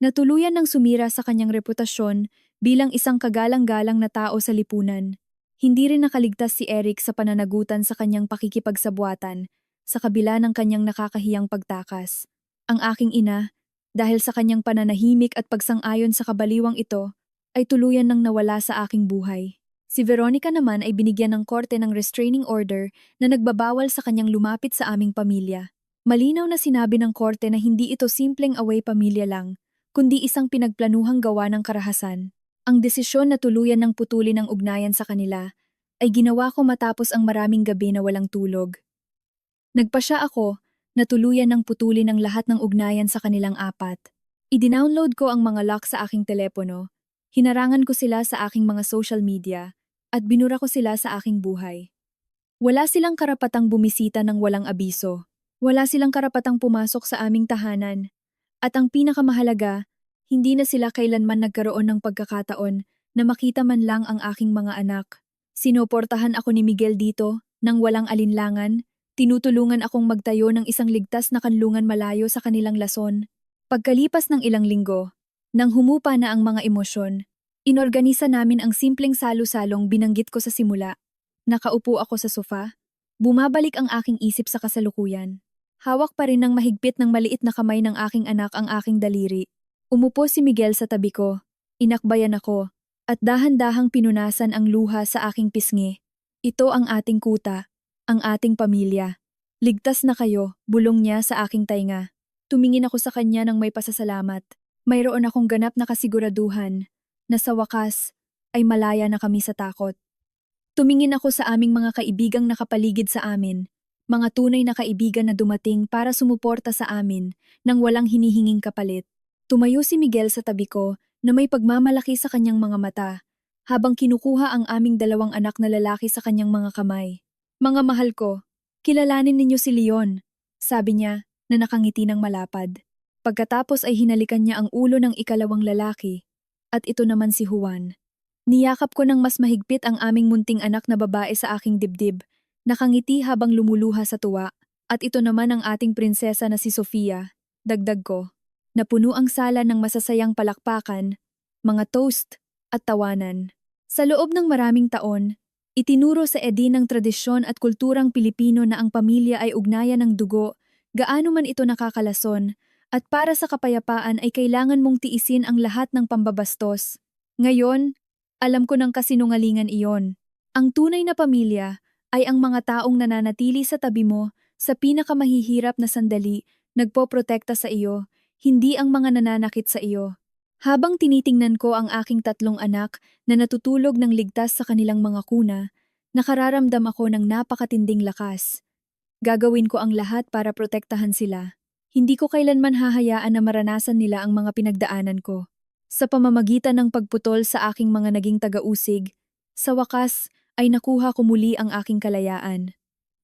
na tuluyan ng sumira sa kanyang reputasyon bilang isang kagalang-galang na tao sa lipunan. Hindi rin nakaligtas si Eric sa pananagutan sa kanyang pakikipagsabwatan sa kabila ng kanyang nakakahiyang pagtakas. Ang aking ina, dahil sa kanyang pananahimik at pagsang-ayon sa kabaliwang ito, ay tuluyan nang nawala sa aking buhay. Si Veronica naman ay binigyan ng korte ng restraining order na nagbabawal sa kanyang lumapit sa aming pamilya. Malinaw na sinabi ng korte na hindi ito simpleng away pamilya lang, kundi isang pinagplanuhang gawa ng karahasan. Ang desisyon na tuluyan ng putulin ang ugnayan sa kanila ay ginawa ko matapos ang maraming gabi na walang tulog. Nagpasya ako na tuluyan ng putulin ang lahat ng ugnayan sa kanilang 4. I-download ko ang mga lock sa aking telepono, hinarangan ko sila sa aking mga social media, at binura ko sila sa aking buhay. Wala silang karapatang bumisita ng walang abiso. Wala silang karapatang pumasok sa aming tahanan. At ang pinakamahalaga, hindi na sila kailanman nagkaroon ng pagkakataon na makita man lang ang aking mga anak. Sinuportahan ako ni Miguel dito nang walang alinlangan, tinutulungan akong magtayo ng isang ligtas na kanlungan malayo sa kanilang lason. Pagkalipas ng ilang linggo, nang humupa na ang mga emosyon, inorganisa namin ang simpleng salo-salong binanggit ko sa simula. Nakaupo ako sa sofa, bumabalik ang aking isip sa kasalukuyan. Hawak pa rin ng mahigpit ng maliit na kamay ng aking anak ang aking daliri. Umupo si Miguel sa tabi ko. Inakbayan ako. At dahan-dahang pinunasan ang luha sa aking pisngi. Ito ang ating kuta. Ang ating pamilya. Ligtas na kayo, bulong niya sa aking tainga. Tumingin ako sa kanya ng may pasasalamat. Mayroon akong ganap na kasiguraduhan na sa wakas ay malaya na kami sa takot. Tumingin ako sa aming mga kaibigang nakapaligid sa amin, mga tunay na kaibigan na dumating para sumuporta sa amin nang walang hinihinging kapalit. Tumayo si Miguel sa tabi ko na may pagmamalaki sa kanyang mga mata, habang kinukuha ang aming dalawang anak na lalaki sa kanyang mga kamay. Mga mahal ko, kilalanin ninyo si Leon, sabi niya na nakangiti ng malapad. Pagkatapos ay hinalikan niya ang ulo ng ikalawang lalaki, at ito naman si Juan. Niyakap ko ng mas mahigpit ang aming munting anak na babae sa aking dibdib, nakangiti habang lumuluha sa tuwa, at ito naman ang ating prinsesa na si Sofia, dagdag ko. Napuno ang sala ng masasayang palakpakan, mga toast, at tawanan. Sa loob ng maraming taon, itinuro sa Edin ng tradisyon at kulturang Pilipino na ang pamilya ay ugnayan ng dugo, gaano man ito nakakalason, at para sa kapayapaan ay kailangan mong tiisin ang lahat ng pambabastos. Ngayon, alam ko ng kasinungalingan iyon. Ang tunay na pamilya ay ang mga taong nananatili sa tabi mo sa pinakamahihirap na sandali, nagpoprotekta sa iyo, hindi ang mga nananakit sa iyo. Habang tinitingnan ko ang aking tatlong anak na natutulog ng ligtas sa kanilang mga kuna, nakararamdam ako ng napakatinding lakas. Gagawin ko ang lahat para protektahan sila. Hindi ko kailanman hahayaan na maranasan nila ang mga pinagdaanan ko. Sa pamamagitan ng pagputol sa aking mga naging taga-usig, sa wakas ay nakuha ko muli ang aking kalayaan.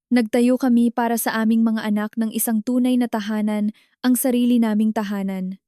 Nagtayo kami para sa aming mga anak ng isang tunay na tahanan, ang sarili naming tahanan.